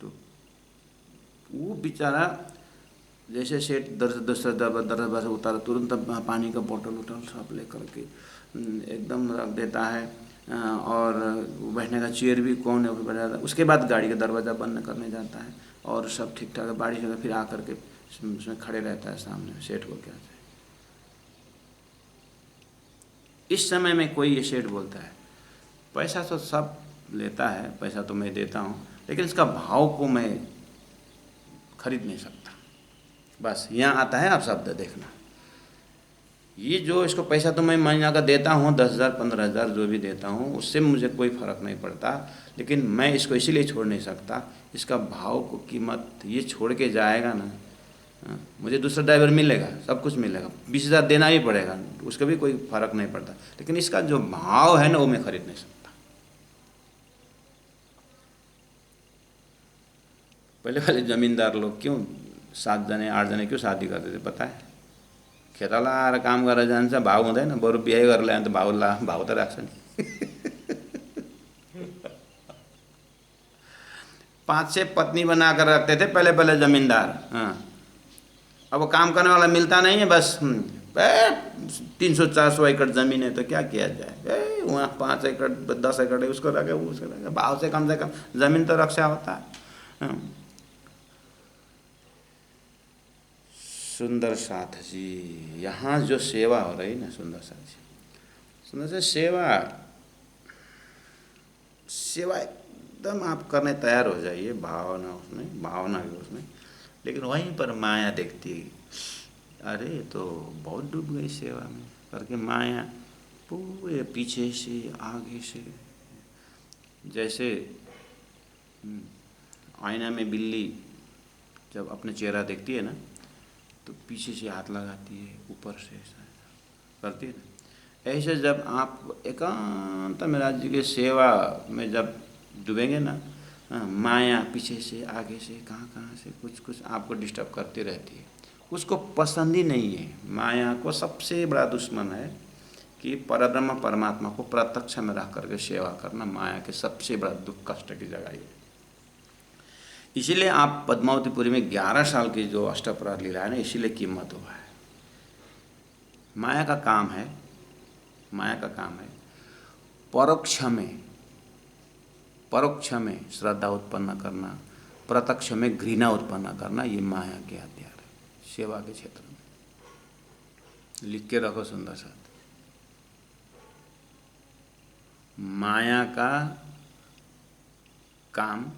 तो वो बेचारा जैसे सेठ दरबार उतारा, तुरंत पानी का बोतल सब ले करके एकदम रख देता है, और बैठने का चेयर भी कौन है बैठा था। उसके बाद गाड़ी का दरवाज़ा बंद करने जाता है, और सब ठीक ठाक है, बारिश होगा फिर आकर के उसमें खड़े रहता है सामने। सेठ को क्या है, इस समय में कोई ये सेठ बोलता है पैसा तो सब लेता है, पैसा तो मैं देता हूँ, लेकिन इसका भाव को मैं खरीद नहीं सकता। बस यहाँ आता है आप शब्द देखना, ये जो इसको पैसा तो मैं महीना का देता हूँ, 10,000 15,000 जो भी देता हूँ, उससे मुझे कोई फ़र्क नहीं पड़ता, लेकिन मैं इसको इसीलिए छोड़ नहीं सकता, इसका भाव को कीमत ये छोड़ के जाएगा ना, मुझे दूसरा ड्राइवर मिलेगा, सब कुछ मिलेगा, 20,000 देना ही पड़ेगा, उसका भी कोई फ़र्क नहीं पड़ता, लेकिन इसका जो भाव है ना, वो मैं खरीद नहीं सकता। पहले वाले ज़मींदार लोग क्यों 7 जने 8 जने क्यों शादी करते थे पता है? खेताला आएर काम गरेर जान्छ, भाउ हुँदैन। बरु बिहे गरेर ल्यायो भने त भाउ त राख्छ नि। 5-6 पत्नी बनाकर रखते थे पहले पहले जमींदार। हाँ, अब काम करने वाला मिलता नहीं है, बस 300-400 एकड़ ज़मीन है तो क्या किया जाए, वहाँ 5 एकड़ 10 एकड़ है, उसको रखे, उसको रखे, भाव से कम ज़मीन तो रक्षा होता है। सुंदर साथ जी, यहाँ जो सेवा हो रही ना सुंदर साथ जी, सुंदर से सेवा एकदम आप करने तैयार हो जाइए, भावना भी उसमें, लेकिन वहीं पर माया देखती, अरे तो बहुत डूब गई सेवा में करके माया पूरे पीछे से आगे से, जैसे आईना में बिल्ली जब अपने चेहरा देखती है ना तो पीछे से हाथ लगाती है, ऊपर से करती है ना। ऐसे जब आप एकांत में राज्य की सेवा में जब डूबेंगे ना, माया पीछे से आगे से कहाँ से कुछ आपको डिस्टर्ब करती रहती है। उसको पसंद ही नहीं है। माया को सबसे बड़ा दुश्मन है कि परब्रह्म परमात्मा को प्रत्यक्ष में रह करके सेवा करना माया के सबसे बड़ा दुख कष्ट की जगह है। इसीलिए आप पद्मावतीपुरी में 11 साल की जो अष्टप्रहर लीला है ना, इसीलिए कीमत हुआ है। माया का काम है परोक्ष में श्रद्धा उत्पन्न करना, प्रत्यक्ष में घृणा उत्पन्न करना, ये माया के हथियार है सेवा के क्षेत्र में। लिख के रखो सुंदर साथ, माया का काम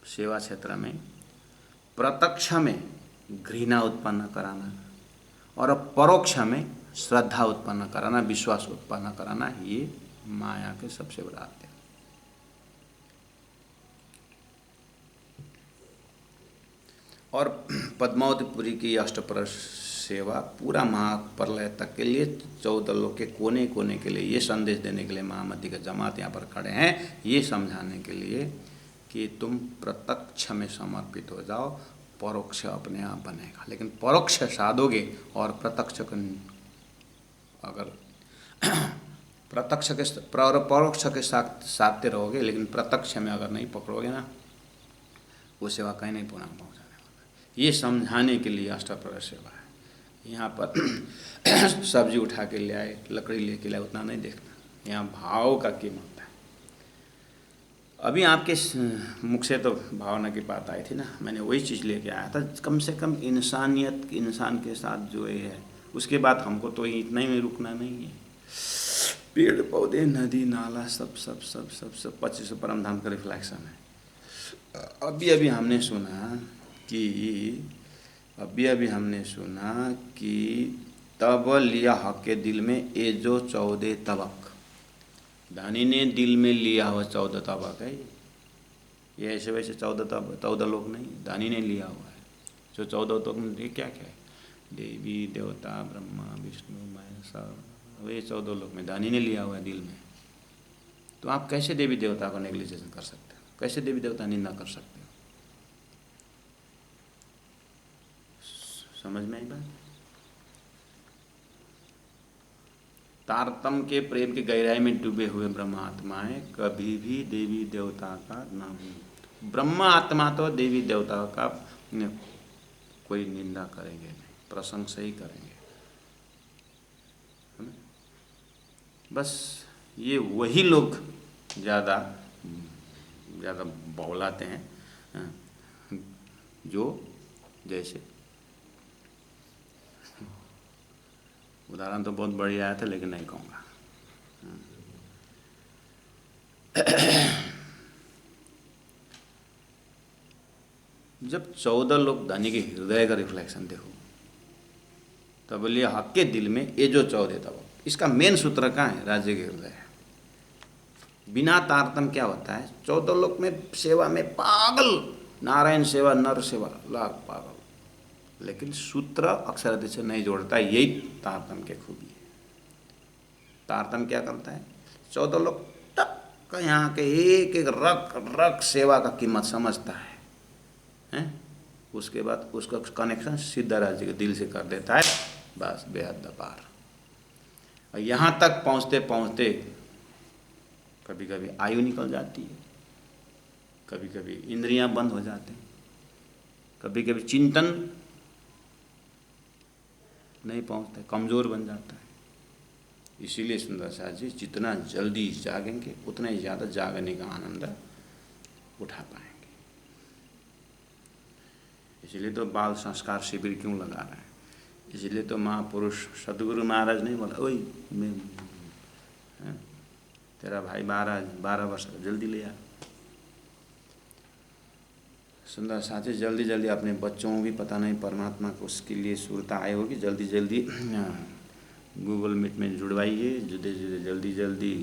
सेवा क्षेत्र में प्रत्यक्ष में घृणा उत्पन्न कराना और परोक्ष में श्रद्धा उत्पन्न कराना, विश्वास उत्पन्न कराना, ये माया के सबसे बड़ा हथियार। और पद्मावतीपुरी की अष्टप्रहर सेवा पूरा महाप्रलय तक के लिए 14 लोग के कोने कोने के लिए ये संदेश देने के लिए महामती का जमात यहाँ पर खड़े हैं, ये समझाने के लिए कि तुम प्रत्यक्ष में समर्पित हो जाओ, परोक्ष अपने आप बनेगा। लेकिन परोक्ष साधोगे और प्रत्यक्ष को अगर परोक्ष के साथ साधते रहोगे, लेकिन प्रत्यक्ष में अगर नहीं पकड़ोगे ना, वो सेवा कहीं नहीं पूर्ण पहुँचाने वाला। ये समझाने के लिए अष्टप्रहर सेवा है। यहाँ पर सब्जी उठा के ले आए, लकड़ी लेके लाए, उतना नहीं देखना। यहाँ भाव का कीमत है। अभी आपके मुख से तो भावना की बात आई थी ना, मैंने वही चीज़ लेके आया था। कम से कम इंसानियत, इंसान के साथ जो ये है, उसके बाद हमको तो इतना ही में रुकना नहीं है। पेड़ पौधे, नदी नाला, सब 25 परम धाम का रिफ्लेक्शन है। अभी हमने सुना कि तब लिया हक के दिल में ए जो 14 तबक, दानी ने दिल में लिया हुआ 14 तबक है। ये ऐसे वैसे 14 लोग नहीं, दानी ने लिया हुआ है। जो 14 तबक में क्या है, देवी देवता ब्रह्मा विष्णु महेश, वे 14 लोग में दानी ने लिया हुआ है दिल में। तो आप कैसे देवी देवता को नेग्लिजेशन कर सकते हो, कैसे देवी देवता निंदा कर सकते हो? समझ में आई बात? तारतम के प्रेम की गहराई में डूबे हुए ब्रह्मात्माएं कभी भी देवी देवता का नाम, ब्रह्म आत्मा तो देवी देवता का कोई निंदा करेंगे नहीं, प्रशंसा ही करेंगे। बस ये वही लोग ज़्यादा बौलाते हैं जो, जैसे उदाहरण तो बहुत बढ़िया आया था लेकिन नहीं कहूँगा। जब 14 लोग धनी के हृदय का रिफ्लेक्शन देखो, तब बोलिए हक के दिल में ये जो 14 तब, इसका मेन सूत्र कहाँ है? राज्य के हृदय है। बिना तारतम क्या होता है? 14 लोग में सेवा में पागल, नारायण सेवा, नर सेवा, लाख पागल, लेकिन सूत्र अक्षर से नहीं जोड़ता। यही तारतम के खूबी है। तारतम क्या करता है? 14 लोग टक यहाँ के एक एक रक सेवा का कीमत समझता है? उसके बाद उसका कनेक्शन सीधा राज्य के दिल से कर देता है। बस बेहद पार। और यहाँ तक पहुँचते पहुँचते कभी कभी आयु निकल जाती है, कभी कभी इंद्रियां बंद हो जाते हैं, कभी कभी चिंतन नहीं पहुँचता, कमज़ोर बन जाता है। इसीलिए सुंदर साथ जी जितना जल्दी जागेंगे उतना ही ज़्यादा जागने का आनंद उठा पाएंगे। इसलिए तो बाल संस्कार शिविर क्यों लगा रहे हैं, इसलिए तो महापुरुष सदगुरु महाराज नहीं बोला ओए मैं तेरा भाई 12 वर्ष का जल्दी ले आ। सुंदर साथी जल्दी जल्दी अपने बच्चों को भी पता नहीं परमात्मा को उसके लिए सुरता आई होगी, जल्दी जल्दी गूगल मीट में जुड़वाइए, जल्दी जल्दी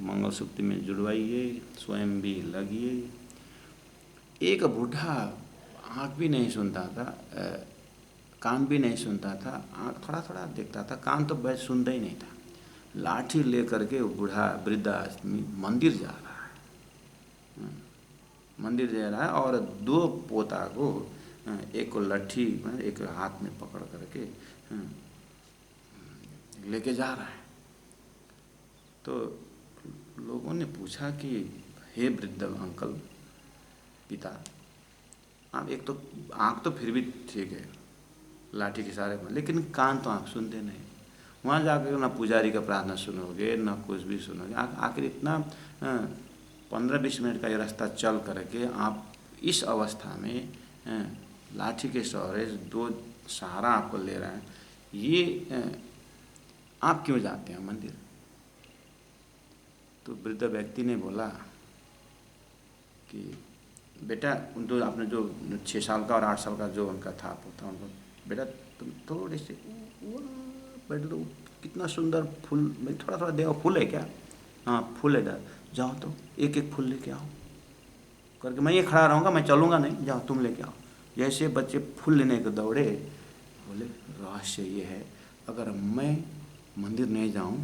मंगलसूत्र में जुड़वाइए, स्वयं भी लगिए। एक बूढ़ा आँख भी नहीं सुनता था, कान भी नहीं सुनता था, आँख थोड़ा थोड़ा देखता था, कान तो बस सुनता ही नहीं था। लाठी लेकर के बूढ़ा वृद्ध आदमी मंदिर जा रहा है, मंदिर जा रहा है और 2 पोता को एक को लाठी एक हाथ में पकड़ करके लेके जा रहा है। तो लोगों ने पूछा कि हे वृद्ध अंकल पिता, आप एक तो आँख तो फिर भी ठीक है लाठी के सहारे में, लेकिन कान तो आप सुनते नहीं। वहाँ जाकर ना पुजारी का प्रार्थना सुनोगे ना कुछ भी सुनोगे। आखिर इतना 15-20 मिनट का ये रास्ता चल करके आप इस अवस्था में लाठी के सहारे 2 सहारा आपको ले रहे हैं, ये आप क्यों जाते हैं मंदिर? तो वृद्ध व्यक्ति ने बोला कि बेटा उन तो आपने जो 6 साल का और 8 साल का जो उनका था पोता, उनको बेटा तुम थोड़े से बेटा तो कितना सुंदर फूल में थोड़ा थोड़ा देखो, फूल है क्या? हाँ फूल है डर, जाओ तो एक एक फूल लेके आओ करके, मैं ये खड़ा रहूँगा, मैं चलूँगा नहीं, जाओ तुम लेके आओ। जैसे बच्चे फूल लेने को दौड़े, बोले रहस्य ये है अगर मैं मंदिर नहीं जाऊँ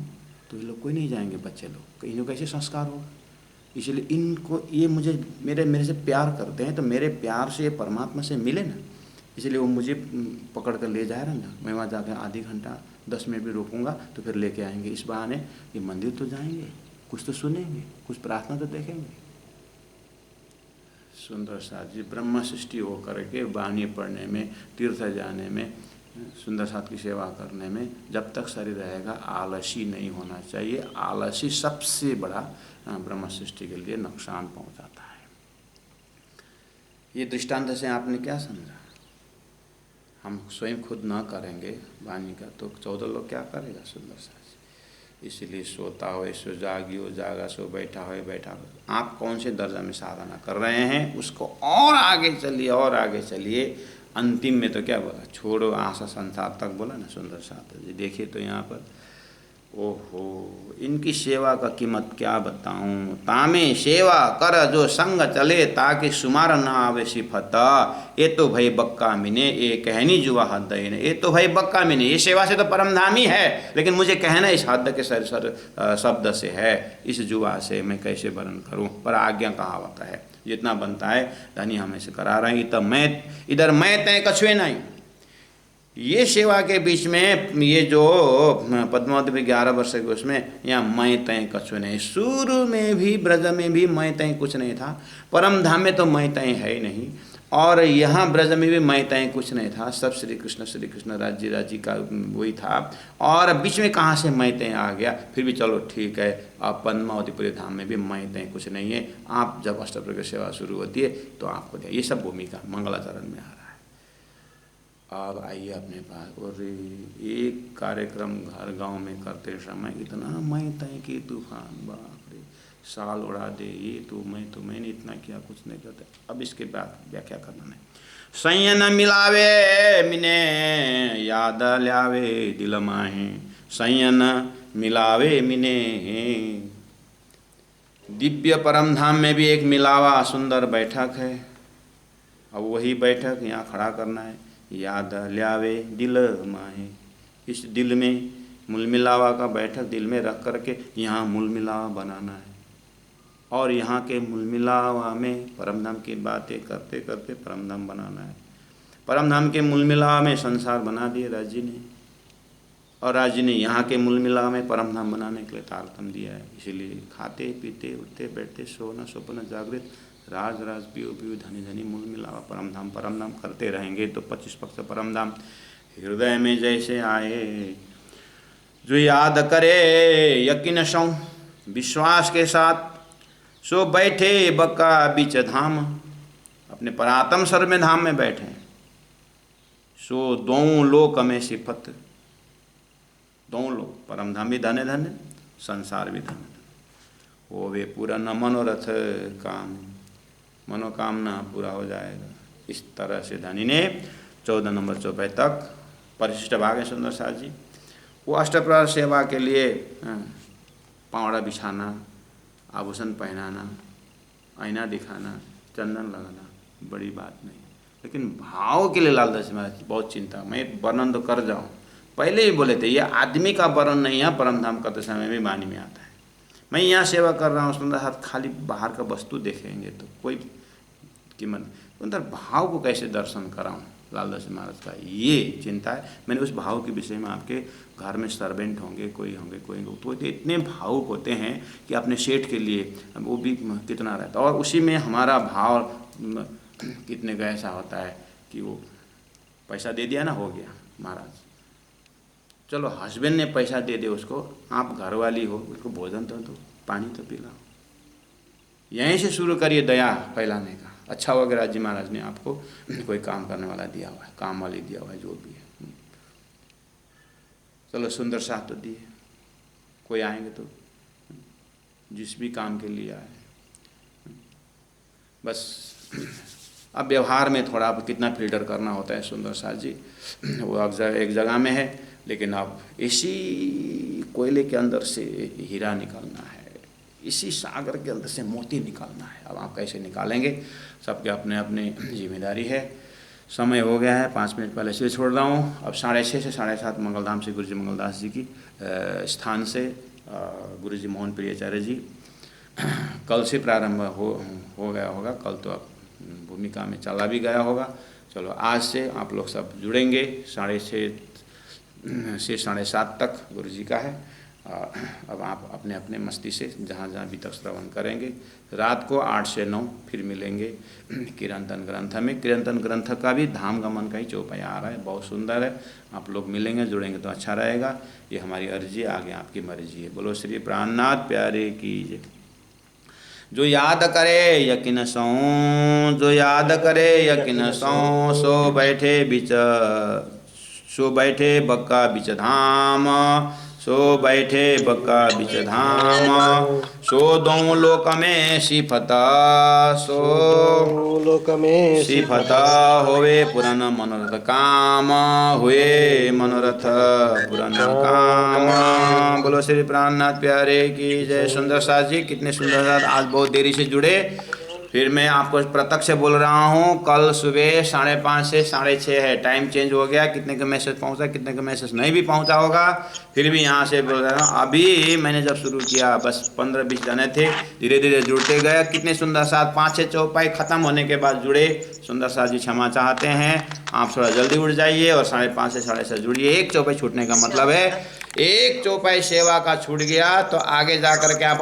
तो ये लोग कोई नहीं जाएंगे, बच्चे लोग, इन लोग कैसे संस्कार होगा? इसलिए इनको ये मुझे मेरे से प्यार करते हैं तो मेरे प्यार से ये परमात्मा से मिले ना, इसलिए वो मुझे पकड़ कर ले जा रहा ना, मैं वहाँ जाकर आधी घंटा 10 मिनट भी रोकूंगा तो फिर लेके आएंगे। इस बहाने ये मंदिर तो जाएंगे, कुछ तो सुनेंगे, कुछ प्रार्थना तो देखेंगे। सुंदर साथ जी ब्रह्म सृष्टि हो करके वाणी पढ़ने में, तीर्थ जाने में, सुंदर साथ की सेवा करने में जब तक शरीर रहेगा आलसी नहीं होना चाहिए। आलसी सबसे बड़ा ब्रह्म सृष्टि के लिए नुकसान पहुंचाता है। ये दृष्टांत से आपने क्या समझा? हम स्वयं खुद ना करेंगे वाणी का तो 14 लोग क्या करेगा? सुंदर सा। इसलिए सोता हो सो जागियो, जागा सो बैठा हो बैठा हो। आप कौन से दर्जा में साधना कर रहे हैं उसको और आगे चलिए और आगे चलिए। अंतिम में तो क्या बोला, छोड़ो आशा संसार तक बोला ना सुंदर साथ जी। देखिए तो यहाँ पर ओहो इनकी सेवा का कीमत क्या बताऊं। तामे सेवा कर जो संग चले ताकि सुमार न आवे सिफत। ये तो भाई बक्का मिने ये कहनी जुआ हद ने। ये तो भाई बक्का मिने, ये सेवा से तो परमधाम ही है, लेकिन मुझे कहना इस हद के सर शब्द से है, इस जुआ से मैं कैसे वर्णन करूं। पर आज्ञा कहावत है, जितना बनता है धनी हमें से करा रहे हैं। इधर मैं तय कछुए नहीं। ये सेवा के बीच में ये जो पद्मावती भी 11 वर्ष के उसमें यहाँ मैं तय कछु नहीं। शुरू में भी ब्रज में भी मैं तय कुछ नहीं था, परम धाम में तो मैं तय है ही नहीं, और यहाँ ब्रज में भी मैं तय कुछ नहीं था। सब श्री कृष्ण राज्य का वही था, और बीच में कहाँ से मैं तय आ गया। फिर भी चलो ठीक है, अब पद्मावतीपुरी धाम में भी मैं तय कुछ नहीं है। आप जब अष्टप्रहर की सेवा शुरू होती है तो आपको दिया। ये सब भूमिका मंगलाचरण में आ रहा है। अब आइए अपने पास। और एक कार्यक्रम घर गांव में करते समय इतना मैं तय की तूफान, बाप रे, साल उड़ा दे ये तो मैंने इतना किया, कुछ नहीं करते। अब इसके बाद व्याख्या करना नहीं। संयन मिलावे मिने याद ल्यावे दिल माहे। संयन मिलावे मिने। दिव्य परम धाम में भी एक मिलावा सुंदर बैठक है। अब वही बैठक यहाँ खड़ा करना है। याद ल्यावे दिल माहे। इस दिल में मूल मिलावा का बैठक दिल में रख करके यहाँ मूल मिलावा बनाना है, और यहाँ के मूल मिलावा में परमधाम की बातें करते करते परमधाम बनाना है। परमधाम के मूल मिलावा में संसार बना दिए राज्य ने, और राज्य ने यहाँ के मूल मिलाव में परम धाम बनाने के लिए तारतम दिया है। इसीलिए खाते पीते उठते बैठते सोना स्वप्न जागृत राज राज पियो पियो धनी धनी मूल मिलावा परम धाम करते रहेंगे तो 25 पक्ष परम धाम हृदय में जैसे आए। जो याद करे यकीन सौ विश्वास के साथ सो बैठे बक्का बीच धाम, अपने परात्म स्वर में धाम में बैठे सो दों लोक में सिफत, दों लोक परम धाम भी धन्य धन्य संसार भी धन्य धन्य वो वे पूरा न मनोरथ काम, मनोकामना पूरा हो जाएगा। इस तरह से धनी ने 14 नंबर चौपाई तक परिशिष्ट भाग है सुंदर साथ जी। वो अष्टप्रहर सेवा के लिए पावड़ा बिछाना, आभूषण पहनाना, आईना दिखाना, चंदन लगाना बड़ी बात नहीं, लेकिन भाव के लिए लालदास महाराज बहुत चिंता। मैं वर्णन तो कर जाऊँ, पहले ही बोले थे ये आदमी का वर्णन नहीं है, परम धाम करते समय भी वाणी में आता है। मैं यहाँ सेवा कर रहा हूँ सुंदर साथ, खाली बाहर का वस्तु देखेंगे तो कोई कीमत, अंदर भाव को कैसे दर्शन कराऊँ लालदास महाराज का ये चिंता है। मैंने उस भाव के विषय में, आपके घर में सर्वेंट होंगे कोई तो इतने भावुक होते हैं कि अपने सेठ के लिए वो भी कितना रहता है, और उसी में हमारा भाव कितने का ऐसा होता है कि वो पैसा दे दिया ना, हो गया महाराज, चलो हस्बैंड ने पैसा दे दे उसको, आप घरवाली हो उसको भोजन तो दो, पानी तो पिलाओ। यहीं से शुरू करिए दया फैलाने का। अच्छा होगा राजी महाराज ने आपको कोई काम करने वाला दिया हुआ है, काम वाली दिया हुआ है, जो भी है, चलो सुंदर साथ तो दिए, कोई आएंगे तो जिस भी काम के लिए आए, बस अब व्यवहार में थोड़ा आप कितना फिल्टर करना होता है सुंदर साथ जी, वो अब एक जगह में है, लेकिन अब इसी कोयले के अंदर से हीरा निकालना है, इसी सागर के अंदर से मोती निकालना है। अब आप कैसे निकालेंगे, सबके अपने अपने जिम्मेदारी है। समय हो गया है, 5 मिनट पहले से छोड़ रहा हूँ। अब 6:30 से 7:30 मंगलधाम से गुरुजी मंगलदास जी की स्थान से गुरुजी मोहन प्रियाचार्य जी कल से प्रारंभ हो गया होगा, कल तो अब भूमिका में चला भी गया होगा। चलो आज से आप लोग सब जुड़ेंगे, 6:30 से 7:30 तक गुरुजी का है। अब आप अपने अपने मस्ती से जहाँ जहाँ भी तक श्रवण करेंगे। रात को 8 से 9 फिर मिलेंगे किरंतन ग्रंथ में। किरंतन ग्रंथ का भी धाम गमन का ही चौपाई आ रहा है, बहुत सुंदर है। आप लोग मिलेंगे जुड़ेंगे तो अच्छा रहेगा। ये हमारी अर्जी है, आगे आपकी मर्जी है। बोलो श्री प्राणनाथ प्यारे की जय। जो याद करे यकीन सौ, जो याद करे यकीन सौ, सो बैठे बक्का बिच धाम, सो बैठे बक्का बिच धाम, सो दों लोक में सिफता, सो लोक में सिफता, होवे पुरन मनोरथ काम, हुए मनोरथ पुरन काम। बोलो श्री प्राणनाथ प्यारे की जय। सुंदर साथ जी कितने सुंदर साथ, आज बहुत देरी से जुड़े। फिर मैं आपको प्रत्यक्ष बोल रहा हूँ, कल सुबह 5:30 से 6:30 है, टाइम चेंज हो गया। कितने का मैसेज पहुँचा, कितने का मैसेज नहीं भी पहुँचा होगा, फिर भी यहाँ से बोल रहा हूँ। अभी मैंने जब शुरू किया बस 15-20 जने थे, धीरे धीरे जुड़ते गए। कितने सुंदर साथ 5-6 चौपाई खत्म होने के बाद जुड़े। सुंदर साथ जी क्षमा चाहते हैं, आप थोड़ा जल्दी उठ जाइए और 5:30 से 6:30 जुड़िए। एक चौपाई छूटने का मतलब है, एक चौपाई सेवा का छूट गया तो आगे जा कर के आप